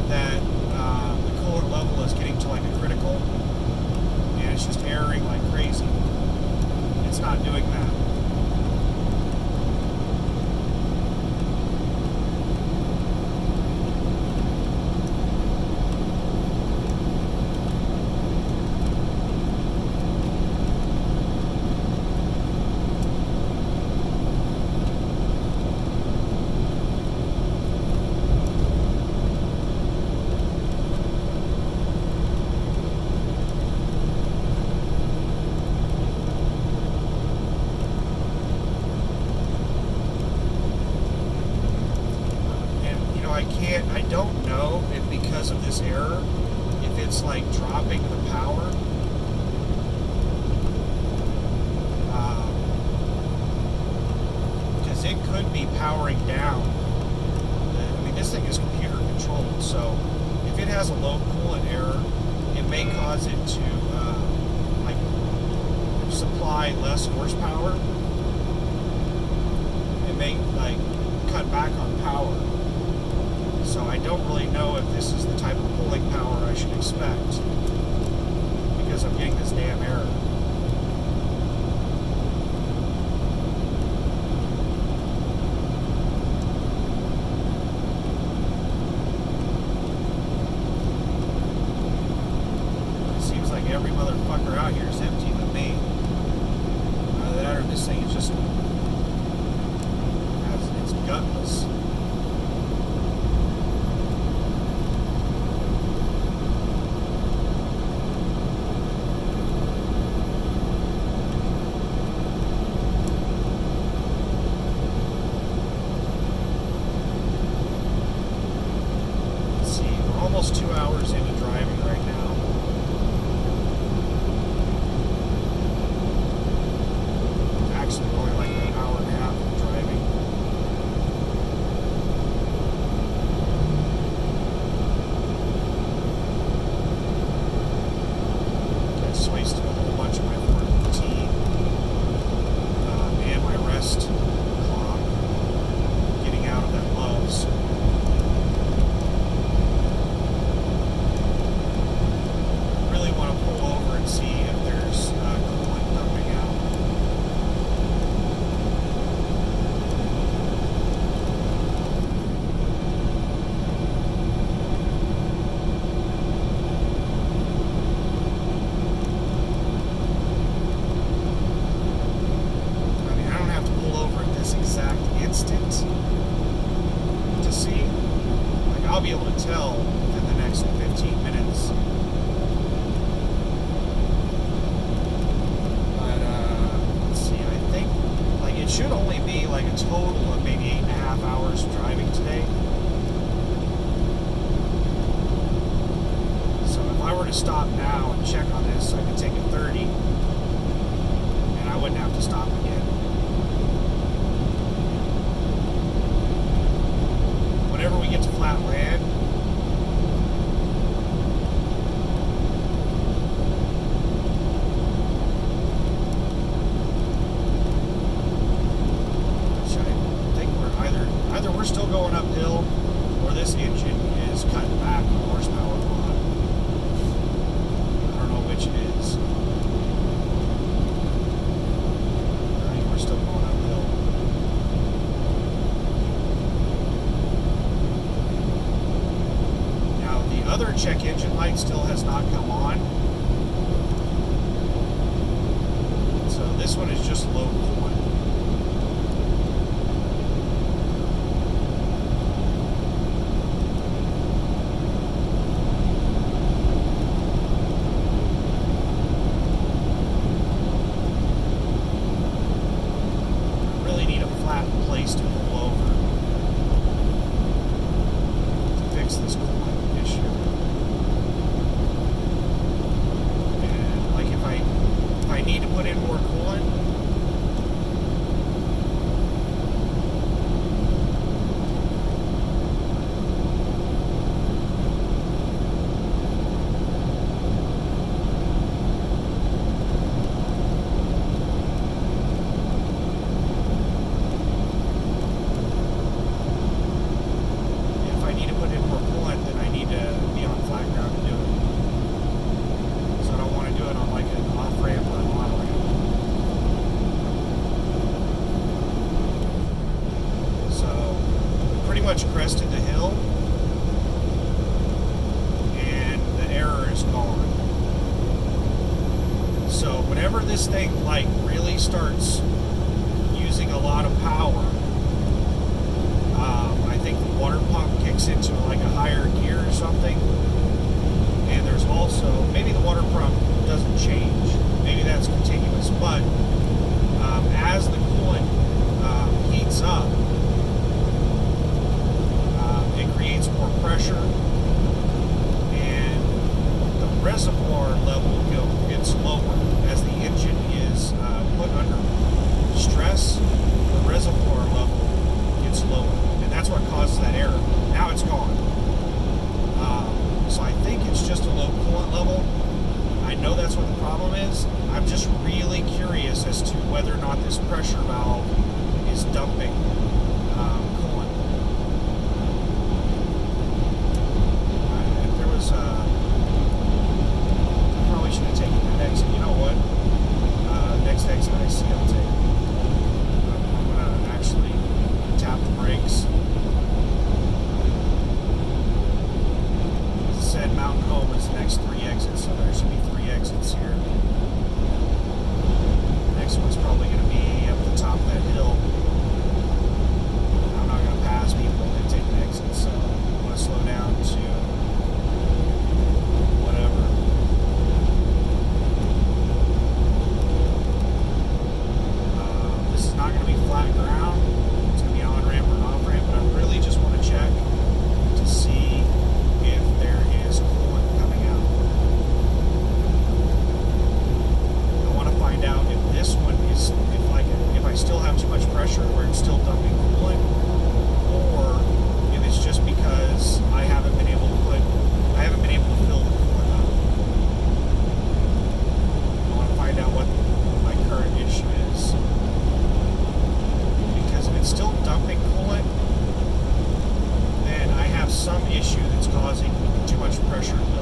that the coolant level is getting to like a critical, and it's just erroring like crazy. It's not doing that. I don't know if because of this error, if it's like dropping the power. Because it could be powering down. I mean, this thing is computer controlled, so if it has a low coolant error, it may cause it to supply less horsepower. It cut back on power. So I don't really know if this is the type of pulling power I should expect, because I'm getting this damn error. It seems like every motherfucker out here is empty but me. Either that or this thing is just it's gutless. Almost 2 hours into driving right now. Actually, only like an hour and a half of driving. I just wasted a whole bunch of my morning tea and my rest clock getting out of that Love's. See if there's coolant dumping out. I mean, I don't have to pull over at this exact instant to see. Like, I'll be able to tell within the next 15 minutes. It should only be like a total of maybe 8.5 hours driving today. So if I were to stop now and check on this, I could take a 30 and I wouldn't have to stop again. Whenever we get to flat land, either we're still going uphill or this engine is cutting back on horsepower a lot. I don't know which it is. I think we're still going uphill. Now the other check engine light still has not come on. So this one is just low coolant. Place to pull over to fix this coolant issue. And like if I need to put in more coolant, then I need to be on flat ground to do it. So I don't want to do it on like an off ramp or an on ramp. So pretty much crested the hill and the error is gone. So whenever this thing like really starts using a lot of power, I think the water pump kicks into like a higher gear or something. And there's also, maybe the water pump doesn't change. Maybe that's continuous. But as the coolant heats up, it creates more pressure. And the reservoir level gets lower. As the engine is put under stress, the reservoir level gets lower. And that's what causes that error. Now it's gone. So I think it's just a low coolant level. I know that's what the problem is. I'm just really curious as to whether or not this pressure valve is dumping dumping coolant, then I have some issue that's causing too much pressure to build.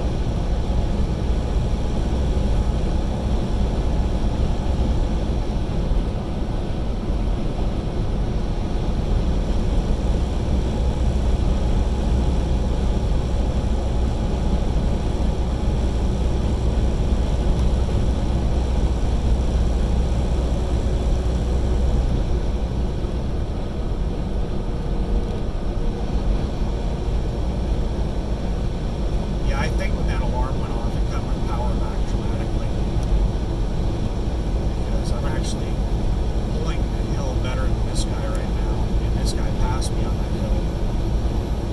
I think when that alarm went off, it cut my power back dramatically. Because I'm actually pulling the hill better than this guy right now. And this guy passed me on that hill.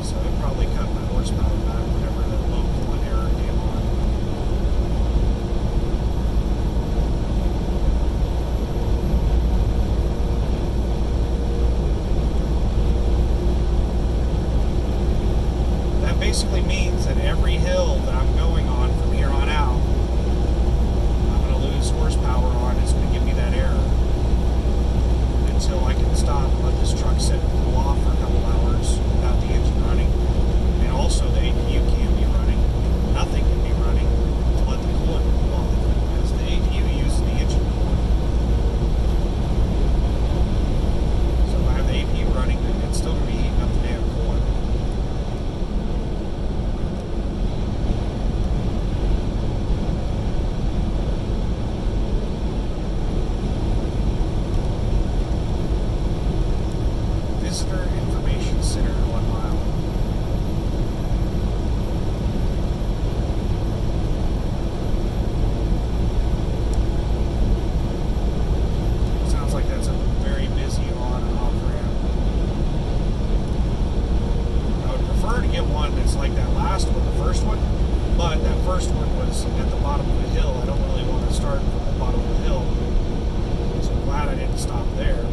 So it probably cut my horsepower back whenever the low coolant error came on. That basically means that every hill that I'm going on from here on out, I'm going to lose horsepower on. It's going to give me that error until I can stop and let this truck sit and cool off for a couple hours without the engine running. And also the APU can't be running. Nothing can be running to let the coolant cool off because the APU uses the engine coolant. So if I have the APU running, then it's still going to be heating up the damn coolant. Visitor Information Center, 1 mile. Sounds like that's a very busy on and off ramp. I would prefer to get one that's like that last one, the first one, but that first one was at the bottom of the hill. I don't really want to start from the bottom of the hill, so I'm glad I didn't stop there.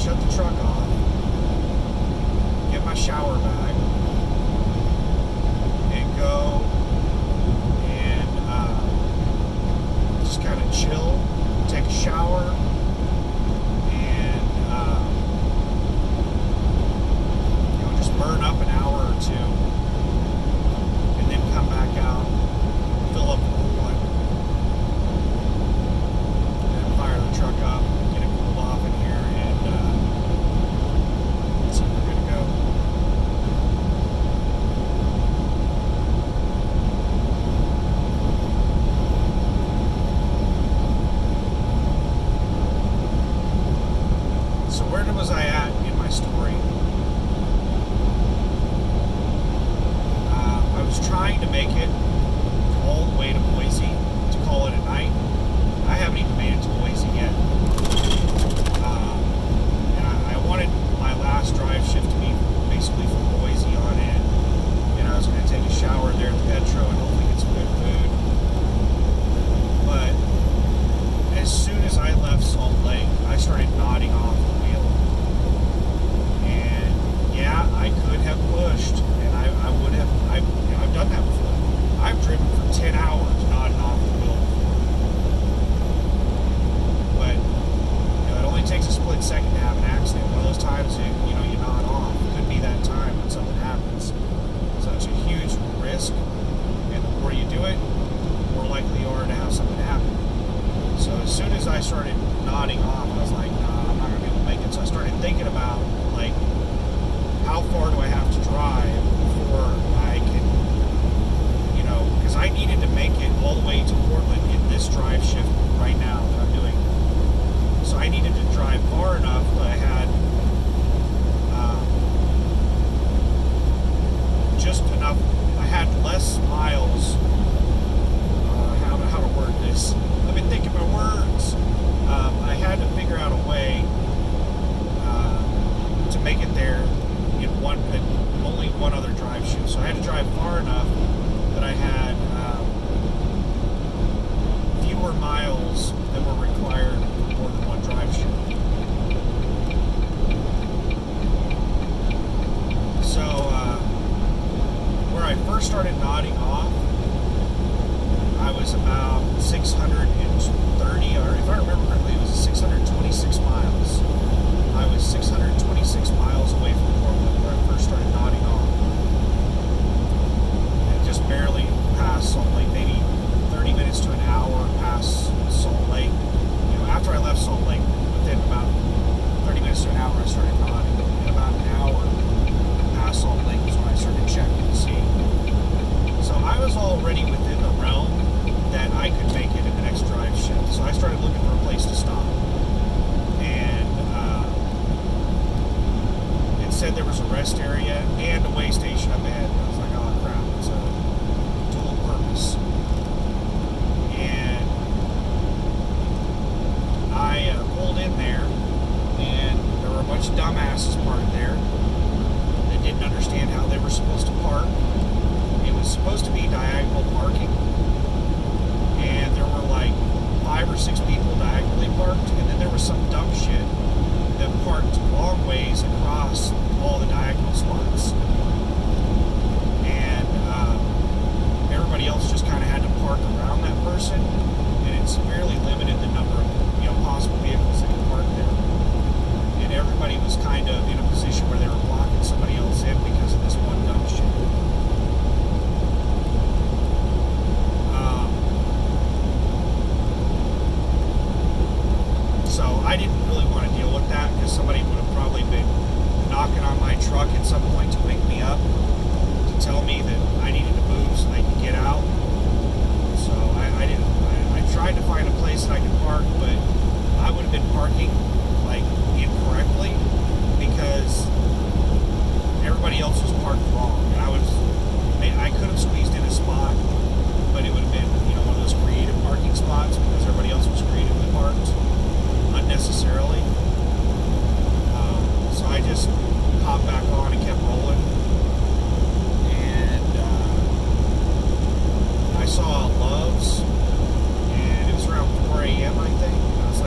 shut the truck off, get my shower bag, and go and just kind of chill, take a shower, and just burn up an hour or two, and then come back out, fill up the coolant, and then fire the truck up, get it cooled off in here, and so we're good to go. So where was I at in my story? I was trying to make it all the way to Boise to call it a night. I haven't even made it to Boise yet. And I wanted my last drive shift to be basically from Boise on in. And I was going to take a shower there at the Petro and hopefully get some good food. But as soon as I left Salt Lake, I started nodding off the wheel. And yeah, I could have pushed, and I would have. I've done that before. I've driven for 10 hours nodding off the wheel before. But it only takes a split second to have an accident. One of those times you nod off. It could be that time when something happens. So it's a huge risk, and the more you do it, the more likely you are to have something happen. So as soon as I started nodding off, I was like, nah, I'm not going to be able to make it. So I started thinking about, like, how far do I have to drive before I can, because I needed to make it all the way to Portland in this drive shift right now that I'm doing. So I needed to drive far enough that I had just enough, I had less miles, how to word this. I've been thinking my words. I had to figure out a way to make it there in only one other drive shift. So I had to drive far enough that I had fewer miles that were required for more than one drive shift. So where I first started nodding off, I was about 630, or if I remember correctly, it was 626 miles. I was 626 miles away from Portland where I first started nodding off. And just barely past Salt Lake, maybe 30 minutes to an hour past Salt Lake. After I left Salt Lake, within about 30 minutes to an hour, I started nodding. And about an hour past Salt Lake was when I started checking to see. So I was already within the realm that I could make it in the next drive shift. So I started looking for a place to stop. And it said there was a rest area and a way station up ahead. And I was like, oh crap, it's a dual purpose. And I pulled in there, and there were a bunch of dumbasses parked there that didn't understand how they were supposed to park. It was supposed to be diagonal parking, and there were like 5 or 6 people diagonally parked, and then there was some dumb shit that parked long ways across all the diagonal spots. And everybody else just kind of had to park around that person, and it severely limited the number of possible vehicles that could park there. And everybody was kind of in a position where they were blocking somebody else in because of this one dumb shit. So I didn't really want to deal with that because somebody would have probably been knocking on my truck at some point to wake me up to tell me that I needed to move so they could get out. So I didn't. I tried to find a place that I could park, but I would have been parking like incorrectly because everybody else was parked wrong, and I could have squeezed in a spot, but it would have been one of those creative parking spots because everybody else was creatively parked unnecessarily. So I just hopped back on and kept rolling, and I saw Love's, and it was around 4 a.m. I think. And I was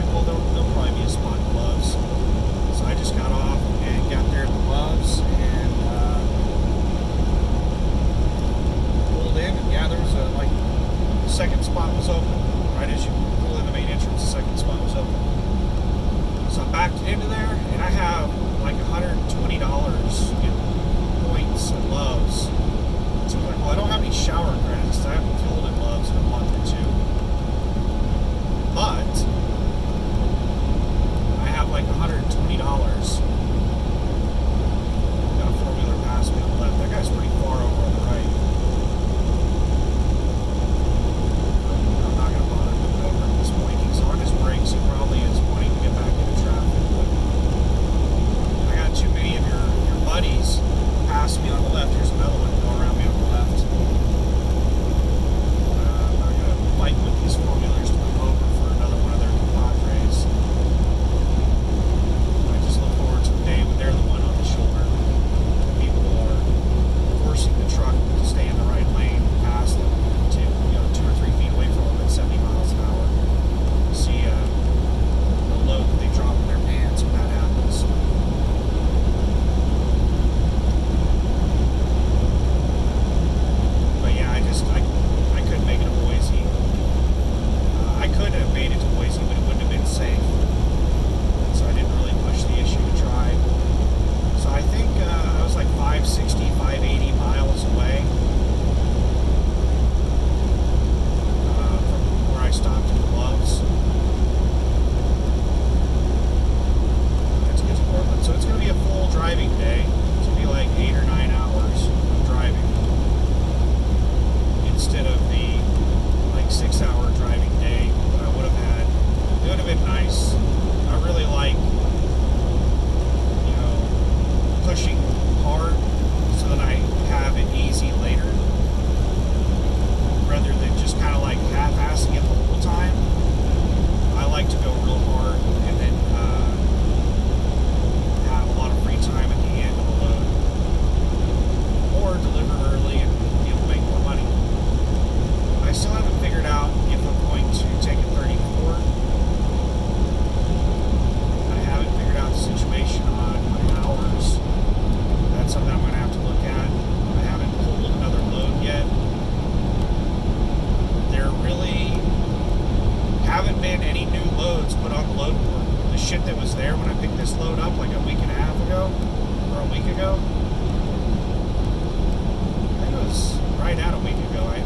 the shit that was there when I picked this load up like a week and a half ago, or a week ago. I think it was right at a week ago. I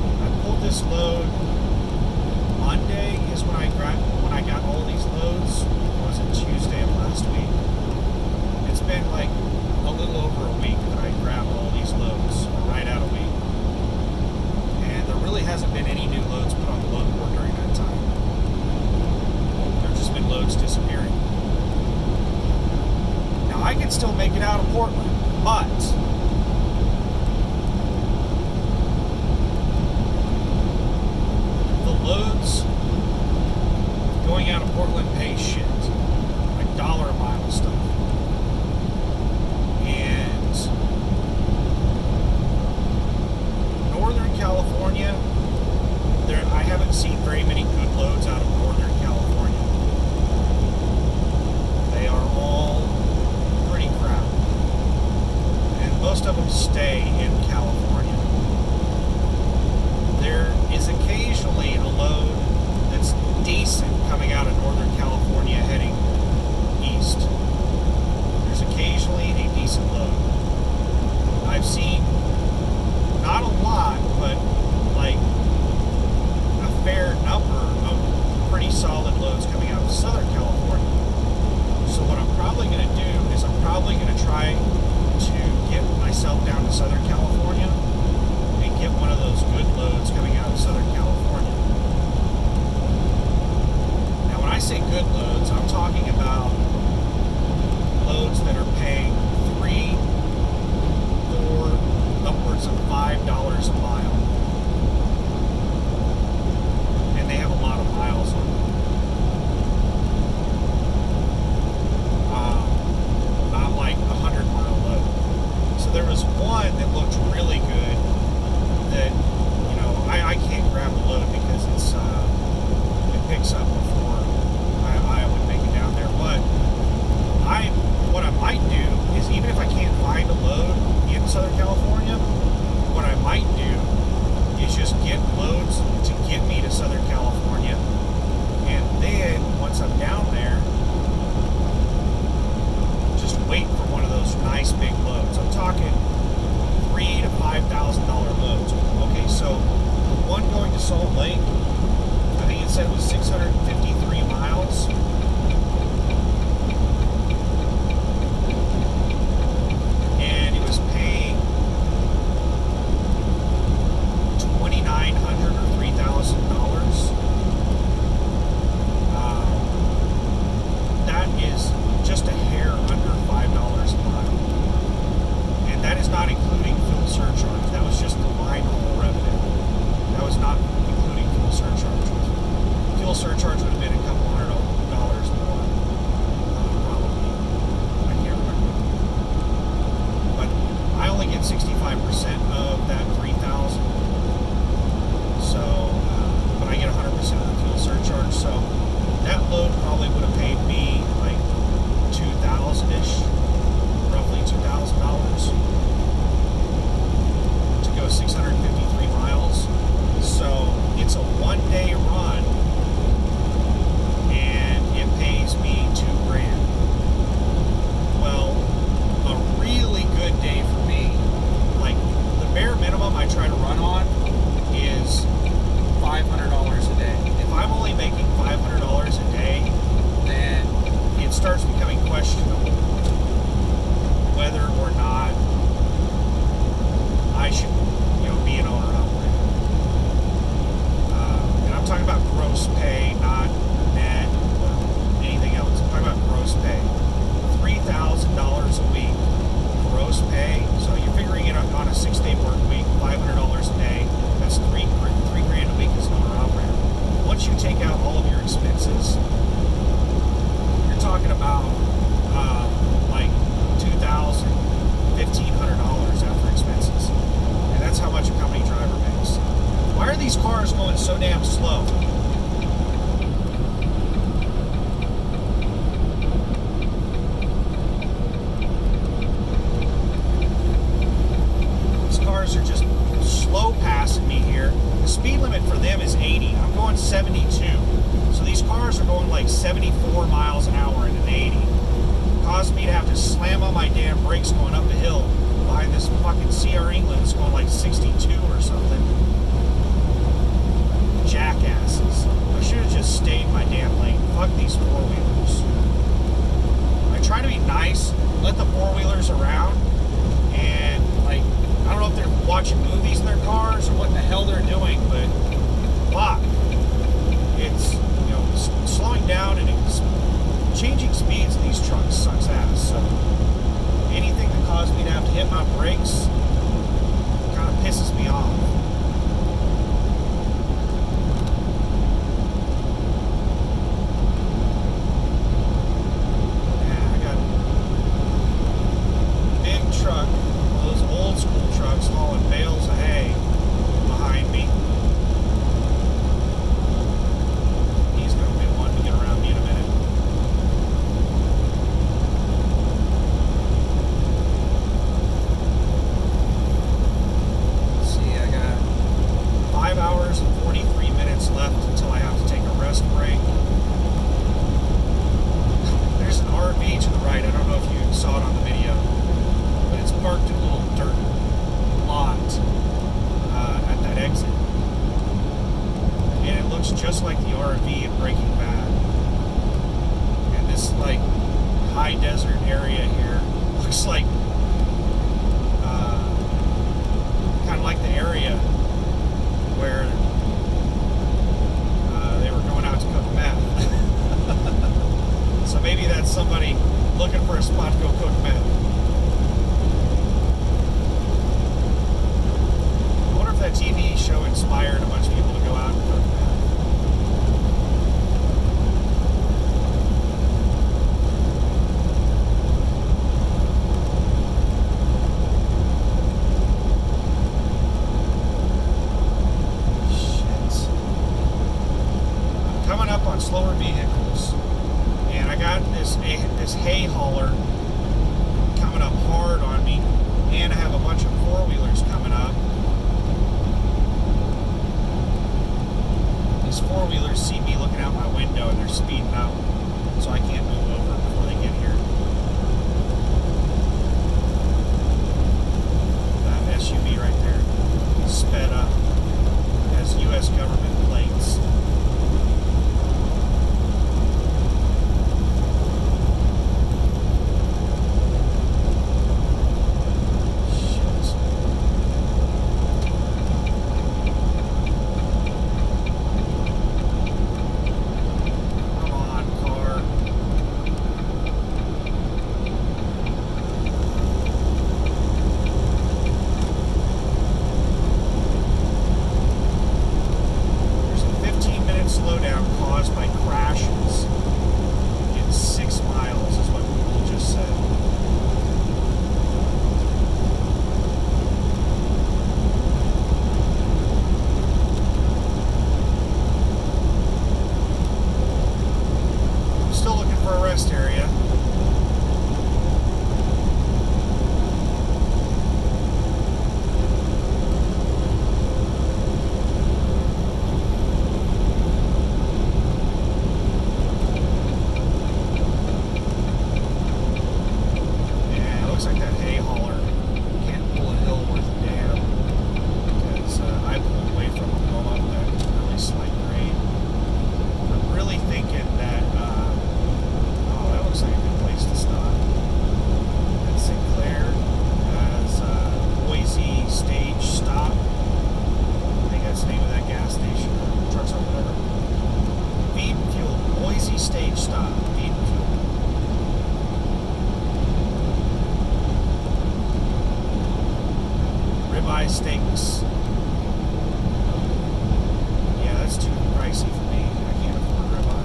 pulled this load. Monday is when I got all these loads. Or was it Tuesday of last week? It's been like a little over a week that I grabbed all these loads, right out a week. And there really hasn't been any new loads put on the load board during that time. There's just been loads disappearing. Now I can still make it out of Portland, but loads going out of Portland pay shit, like dollar a mile stuff. And Northern California, I haven't seen very many good loads out of Northern California. They are all pretty crap, and most of them stay in California. There is occasionally a load that's decent coming out of Northern California brakes going up a hill behind this fucking CR England that's going like 62 or something. Jackasses. I should have just stayed in my damn lane. Fuck these four-wheelers. I try to be nice, let the four-wheelers around, and like, I don't know if they're watching movies in their cars or what the hell they're doing, but fuck. It's, you know, slowing down and it's changing speeds in these trucks sucks ass. So anything that caused me to have to hit my brakes kind of pisses me off. Yeah, I got a big truck, one of those old school trucks hauling bales of hay behind me. He's going to be wanting to get around me in a minute. Left until I have to take a rest break. There's an RV to the right. I don't know if you saw it on the video, but it's parked in a little dirt lot at that exit. And it looks just like the RV in Breaking Bad. And this like high desert area here looks like kind of like the area where to cook meth. So maybe that's somebody looking for a spot to go cook meth. I wonder if that TV show inspired a bunch of people to go out and cook meth. On slower vehicles, and I got this hay hauler coming up hard on me, and I have a bunch of four-wheelers coming up. These four-wheelers see me looking out my window and they're speeding up, so I can't move over before they get here. That SUV right there sped up, has U.S. government plates. Area. Yeah, it looks like that hay hauler can't pull a hill worth a damn, because I pulled away from him going up that really slight grade. I'm really thinking that looks like a good place to stop. At Sinclair has Boise Stage Stop. I think that's the name of that gas station. Trucks or whatever. Feed and Fuel. Boise Stage Stop. Feed and Fuel. Ribeye steaks. Yeah, that's too pricey for me. I can't afford ribeye.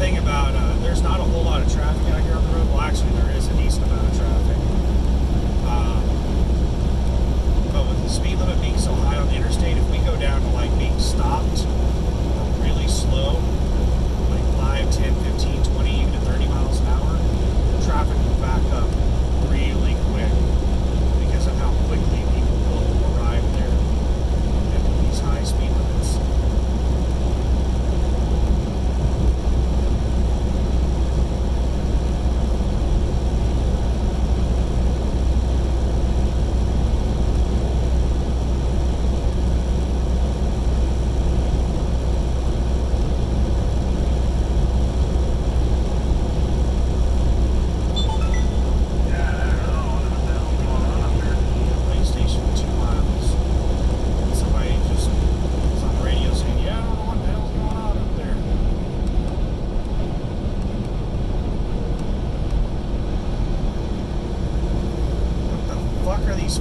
thing about there's not a whole lot of traffic out here on the road. Well, actually, there is a decent amount of traffic. But with the speed limit being so high on the interstate, if we go down to like being stopped or really slow, like 5, 10, 15, 20, even to 30 miles an hour, the traffic will back up really quick because of how quickly people will arrive there at these high speed limits.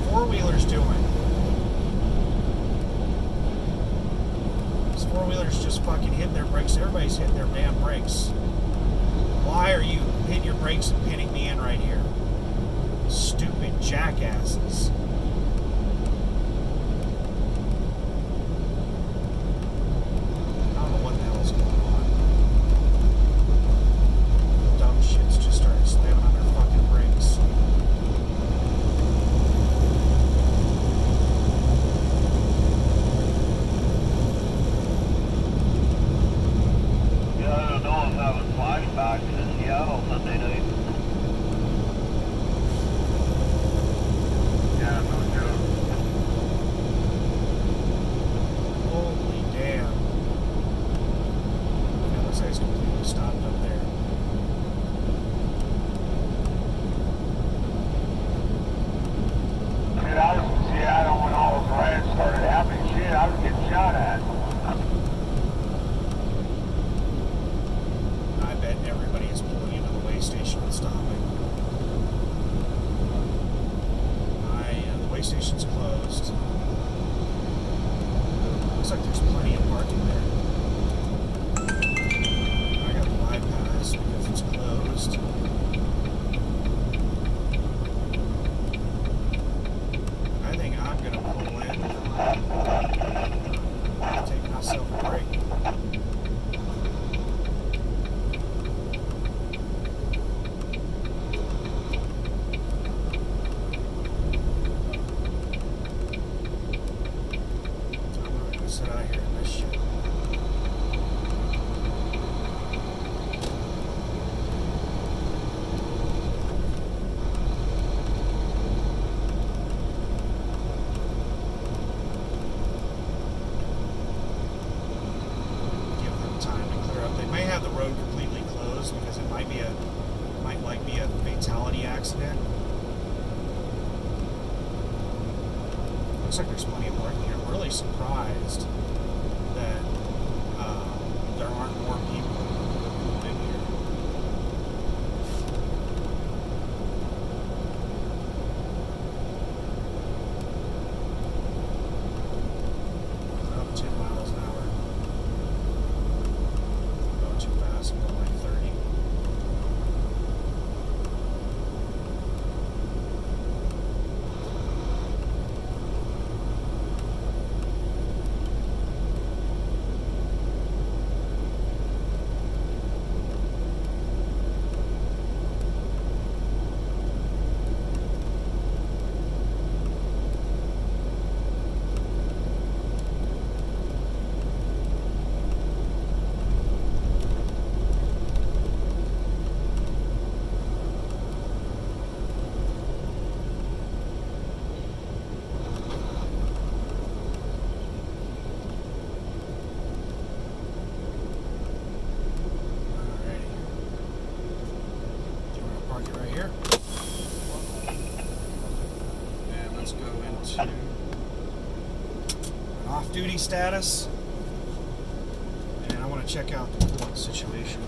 Four-wheelers doing? These four-wheelers just fucking hitting their brakes. Everybody's hitting their damn brakes. Why are you hitting your brakes and pinning me in right here? Stupid jackasses. I don't know what the hell's going on. Dumb shits just started slamming on their fucking brakes. Station's closed. Looks like there's plenty of parking there. I got to bypass because it's closed. I think I'm going to pull in. Take myself a break. Sit out here in this shit. Give them time to clear up. They may have the road completely closed because it might be a fatality accident. Looks like there's plenty of parking here. I'm really surprised that there aren't more people in here. Up 10 miles an hour. I'm going too fast. I'm going like 30. Off-duty status, and I want to check out the port situation.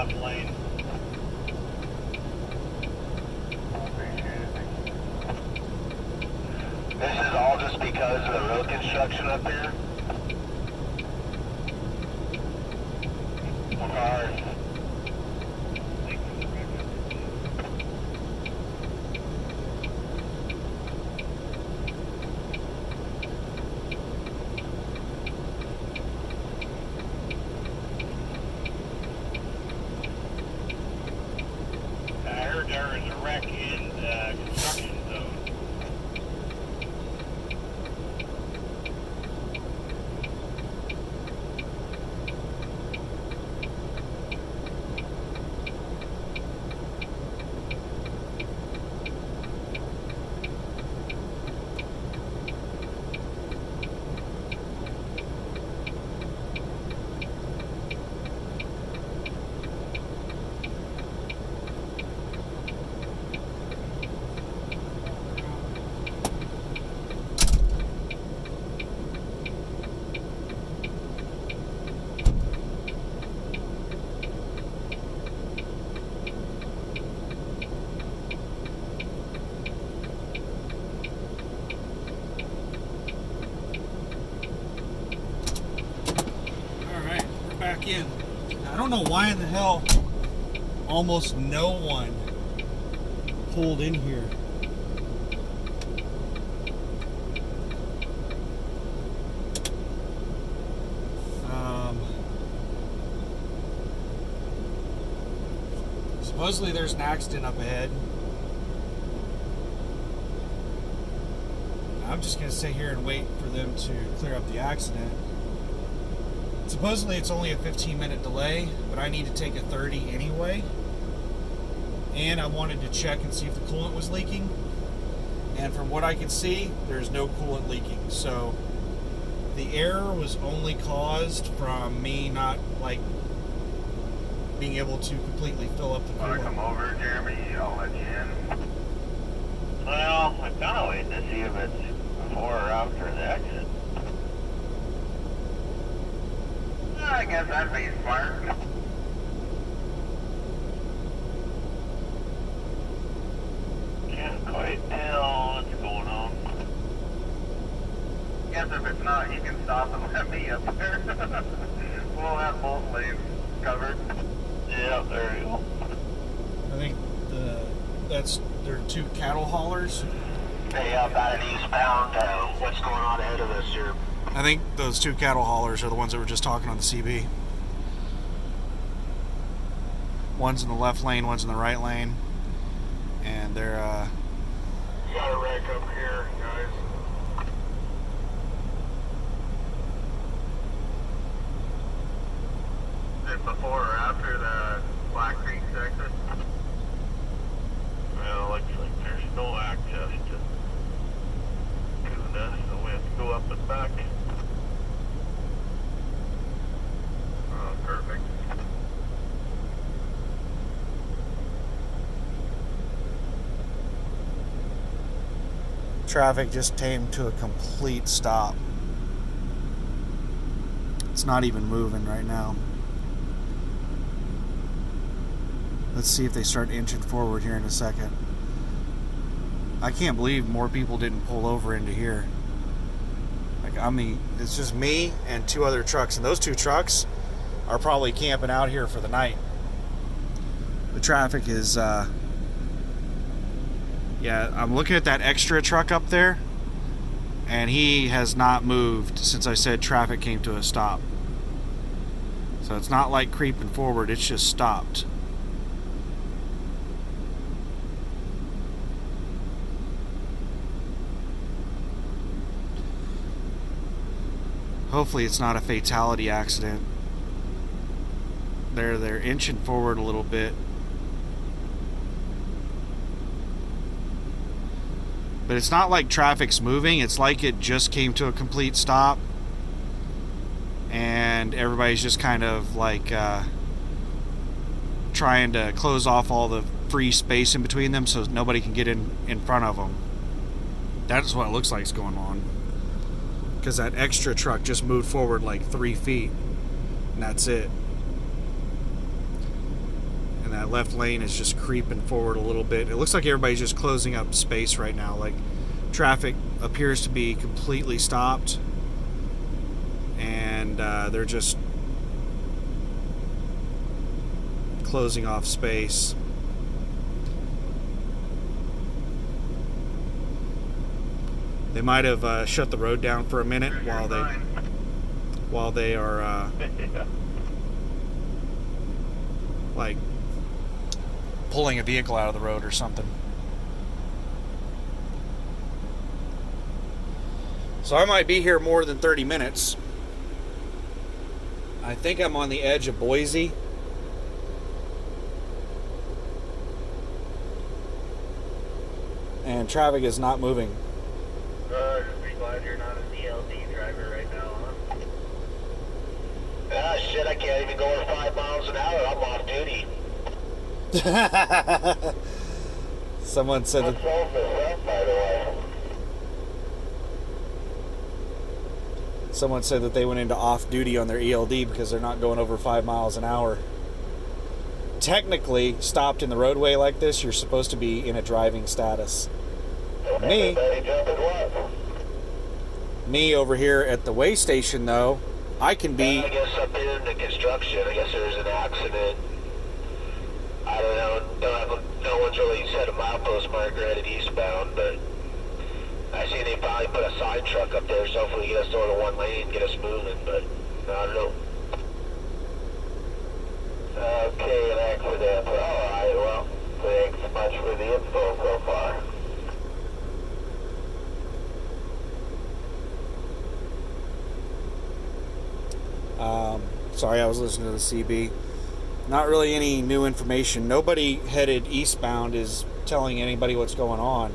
left lane. This is all just because of the road construction up here. Cars. I heard there was a wreck in the construction zone. Back in. I don't know why in the hell almost no one pulled in here. Supposedly there's an accident up ahead. I'm just going to sit here and wait for them to clear up the accident. Supposedly it's only a 15-minute delay, but I need to take a 30 anyway. And I wanted to check and see if the coolant was leaking. And from what I can see, there's no coolant leaking. So the error was only caused from me not being able to completely fill up the coolant. Want to come over, Jeremy? I'll let you in. Well, I kind of waiting to see if it's before or after the exit. I guess that'd be smart. Can't quite tell what's going on. Guess if it's not, you can stop and let me up there. We'll have both lanes covered. Yeah, there you go. I think there are two cattle haulers. Hey, up out of eastbound. What's going on ahead of us here? I think those two cattle haulers are the ones that were just talking on the CB. One's in the left lane, one's in the right lane. And they're, Got a wreck up here, guys. Is it before or after the Black Creek exit? Well, looks like there's no access to Kuna, so we have to go up and back. Oh, perfect. traffic just came to a complete stop. It's not even moving right now. Let's see if they start inching forward here in a second. I can't believe more people didn't pull over into here. It's just me and two other trucks, and those two trucks are probably camping out here for the night. The traffic is, yeah, I'm looking at that extra truck up there, and he has not moved since I said traffic came to a stop. So it's not like creeping forward, it's just stopped. Hopefully it's not a fatality accident. They're inching forward a little bit. But it's not like traffic's moving, it's like it just came to a complete stop. And everybody's just kind of like trying to close off all the free space in between them so nobody can get in front of them. That's what it looks like is going on. Because that extra truck just moved forward like 3 feet. And that's it. that left lane is just creeping forward a little bit. It looks like everybody's just closing up space right now. Like, traffic appears to be completely stopped, and they're just closing off space. They might have shut the road down for a minute while they are like pulling a vehicle out of the road or something. So I might be here more than 30 minutes. I think I'm on the edge of Boise. And traffic is not moving. Just be glad you're not a DLD driver right now, huh? Ah, shit, I can't even go over 5 miles an hour. I'm off duty. Someone said that, By the way. someone said that they went into off duty on their ELD because they're not going over 5 miles an hour. Technically, stopped in the roadway like this, you're supposed to be in a driving status. Me over here at the way station, though, I can be. I guess up here in the construction, I guess there's an accident. I don't know. No one's really set a milepost marker at it eastbound, but I see they probably put a side truck up there, so hopefully get us over to one lane, get us moving, but I don't know. Okay, an accident. Alright, well, thanks much for the info so far. Sorry, I was listening to the CB. Not really any new information. Nobody headed eastbound is telling anybody what's going on.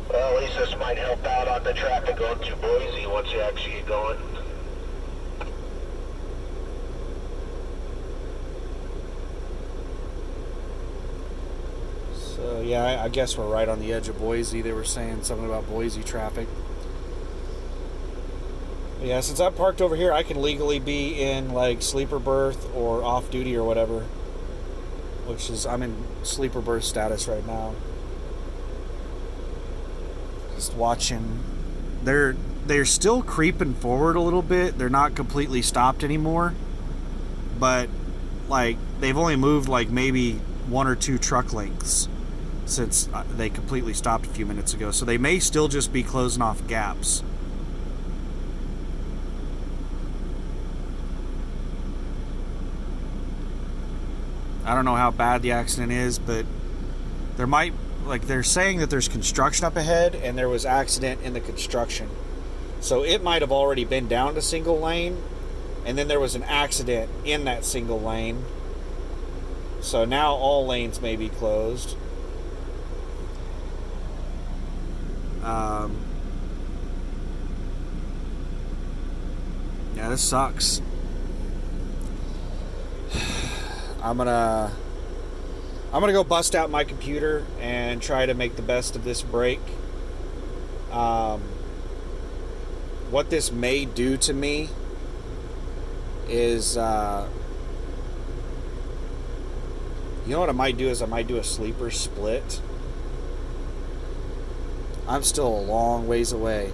Well, at least this might help out on the traffic going to Boise once you actually get going. So, yeah, I guess we're right on the edge of Boise. They were saying something about Boise traffic. But yeah, since I'm parked over here, I can legally be in, like, sleeper berth or off duty or whatever. Which is, I'm in sleeper berth status right now. Just watching. They're still creeping forward a little bit. They're not completely stopped anymore. But, like, they've only moved, like, maybe 1 or 2 truck lengths since they completely stopped a few minutes ago. So they may still just be closing off gaps. I don't know how bad the accident is, but there might, like, they're saying that there's construction up ahead and there was accident in the construction. So it might have already been down to single lane, and then there was an accident in that single lane. So now all lanes may be closed. Yeah, this sucks. I'm gonna go bust out my computer and try to make the best of this break. What this may do to me is, you know what I might do is I might do a sleeper split. I'm still a long ways away.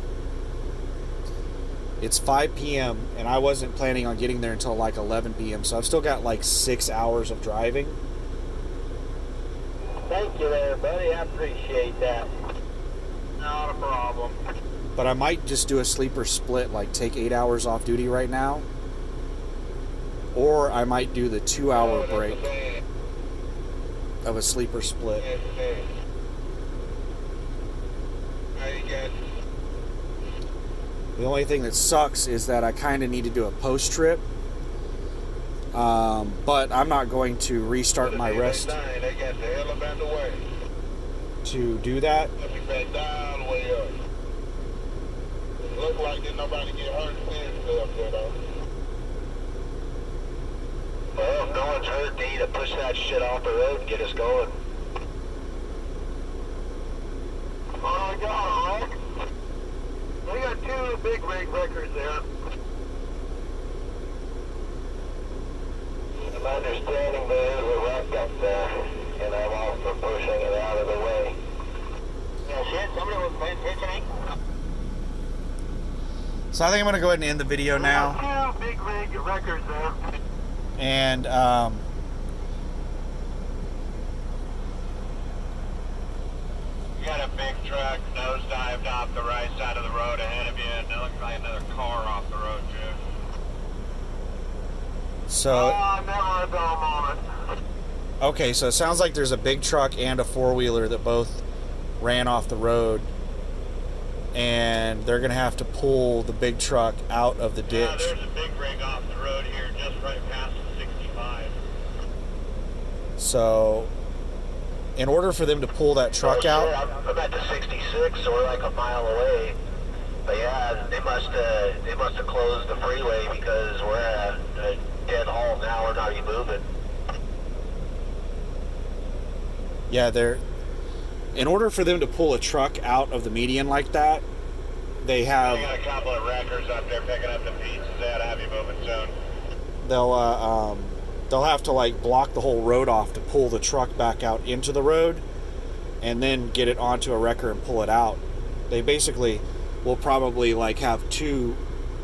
It's 5 p.m. and I wasn't planning on getting there until like 11 p.m. So I've still got like 6 hours of driving. Thank you there, buddy. I appreciate that. Not a problem. But I might just do a sleeper split, like take 8 hours off duty right now. Or I might do the 2-hour break of a sleeper split. The only thing that sucks is that I kind of need to do a post trip. But I'm not going to restart my rest to do that. Well, if no one's hurt, they need to push that shit off the road and get us going. Oh, we got it, Rick. We got 2 big rig records there. My understanding there is a wreck up there, and I'm also pushing it out of the way. Yeah, shit, somebody was paying attention. So I think I'm going to go ahead and end the video now. We got 2 big rig records there. And You got a big truck nosedived off the right side of the road ahead of you, and it looks like another car off the road, too. so Never a dull moment. okay, so it sounds like there's a big truck and a four-wheeler that both ran off the road, and they're going to have to pull the big truck out of the Yeah, ditch. there's a big rig off the road here, just right past the 65. So in order for them to pull that truck Sure, out, I'm at the 66, so we're like a mile away. But yeah, they must have closed the freeway because we're at a dead halt now. We're not even moving. yeah, in order for them to pull a truck out of the median like that, they We have got a couple of wreckers up there picking up the pieces out of heavy moving zone. they'll have to like block the whole road off to pull the truck back out into the road and then get it onto a wrecker and pull it out. They basically will probably like have 2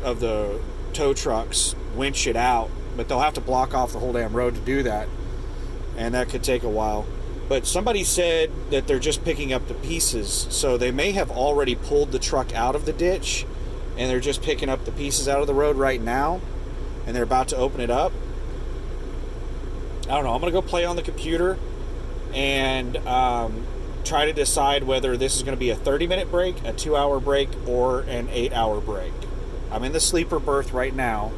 of the tow trucks winch it out, but they'll have to block off the whole damn road to do that, and that could take a while. But somebody said that they're just picking up the pieces, so they may have already pulled the truck out of the ditch and they're just picking up the pieces out of the road right now, and they're about to open it up. I don't know. I'm going to go play on the computer and try to decide whether this is going to be a 30-minute break, a 2-hour break, or an 8-hour break. I'm in the sleeper berth right now,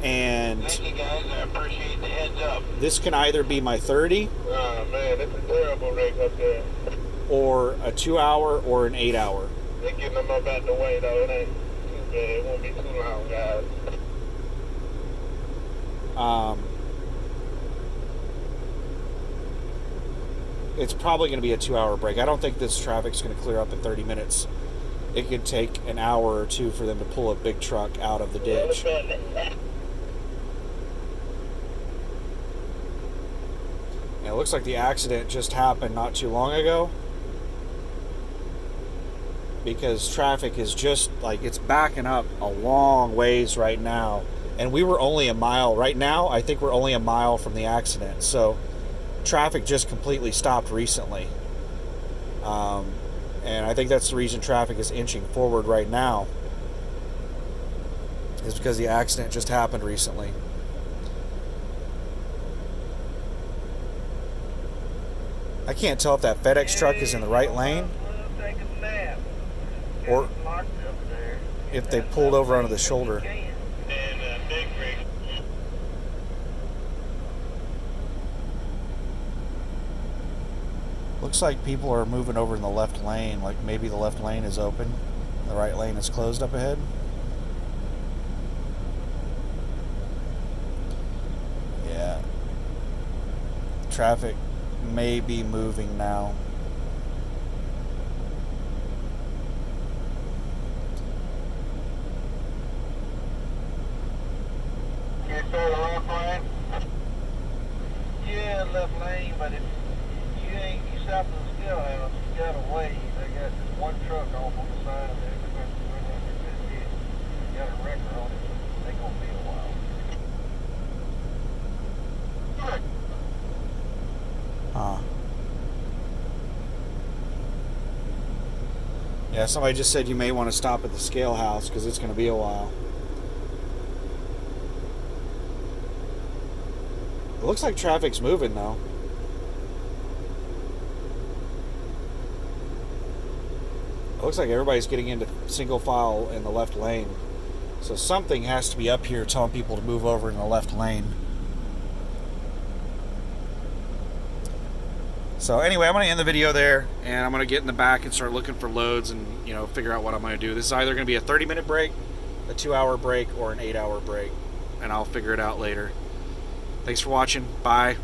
and Thank you guys, I appreciate the heads up. this can either be my 30 Oh man, it's a terrible rig up there. or a 2-hour or an 8-hour. They're getting them up out the way though, it ain't too bad, it won't be too long, guys. It's probably going to be a 2-hour break. I don't think this traffic's going to clear up in 30 minutes. It could take an hour or 2 for them to pull a big truck out of the ditch. Yeah, it looks like the accident just happened not too long ago, because traffic is just like, it's backing up a long ways right now, and we were only a mile right now. I think we're only a mile from the accident, so traffic just completely stopped recently, and I think that's the reason traffic is inching forward right now, is because the accident just happened recently. I can't tell if that FedEx truck is in the right lane or if they pulled over onto the shoulder. Looks like people are moving over in the left lane, like maybe the left lane is open, the right lane is closed up ahead. Yeah. Traffic may be moving now. You're still the left lane? Yeah, left lane, but if you stop at the scale house, you gotta wait. They got just one truck off on the side of it. They're going to run under this ditch. You got a wrecker on it. They gonna be a while. Yeah, somebody just said you may want to stop at the scale house because it's going to be a while. It looks like traffic's moving though. It looks like everybody's getting into single file in the left lane. So something has to be up here telling people to move over in the left lane. So anyway, I'm going to end the video there, and I'm going to get in the back and start looking for loads and, figure out what I'm going to do. This is either going to be a 30-minute break, a 2-hour break, or an 8-hour break, and I'll figure it out later. Thanks for watching. Bye.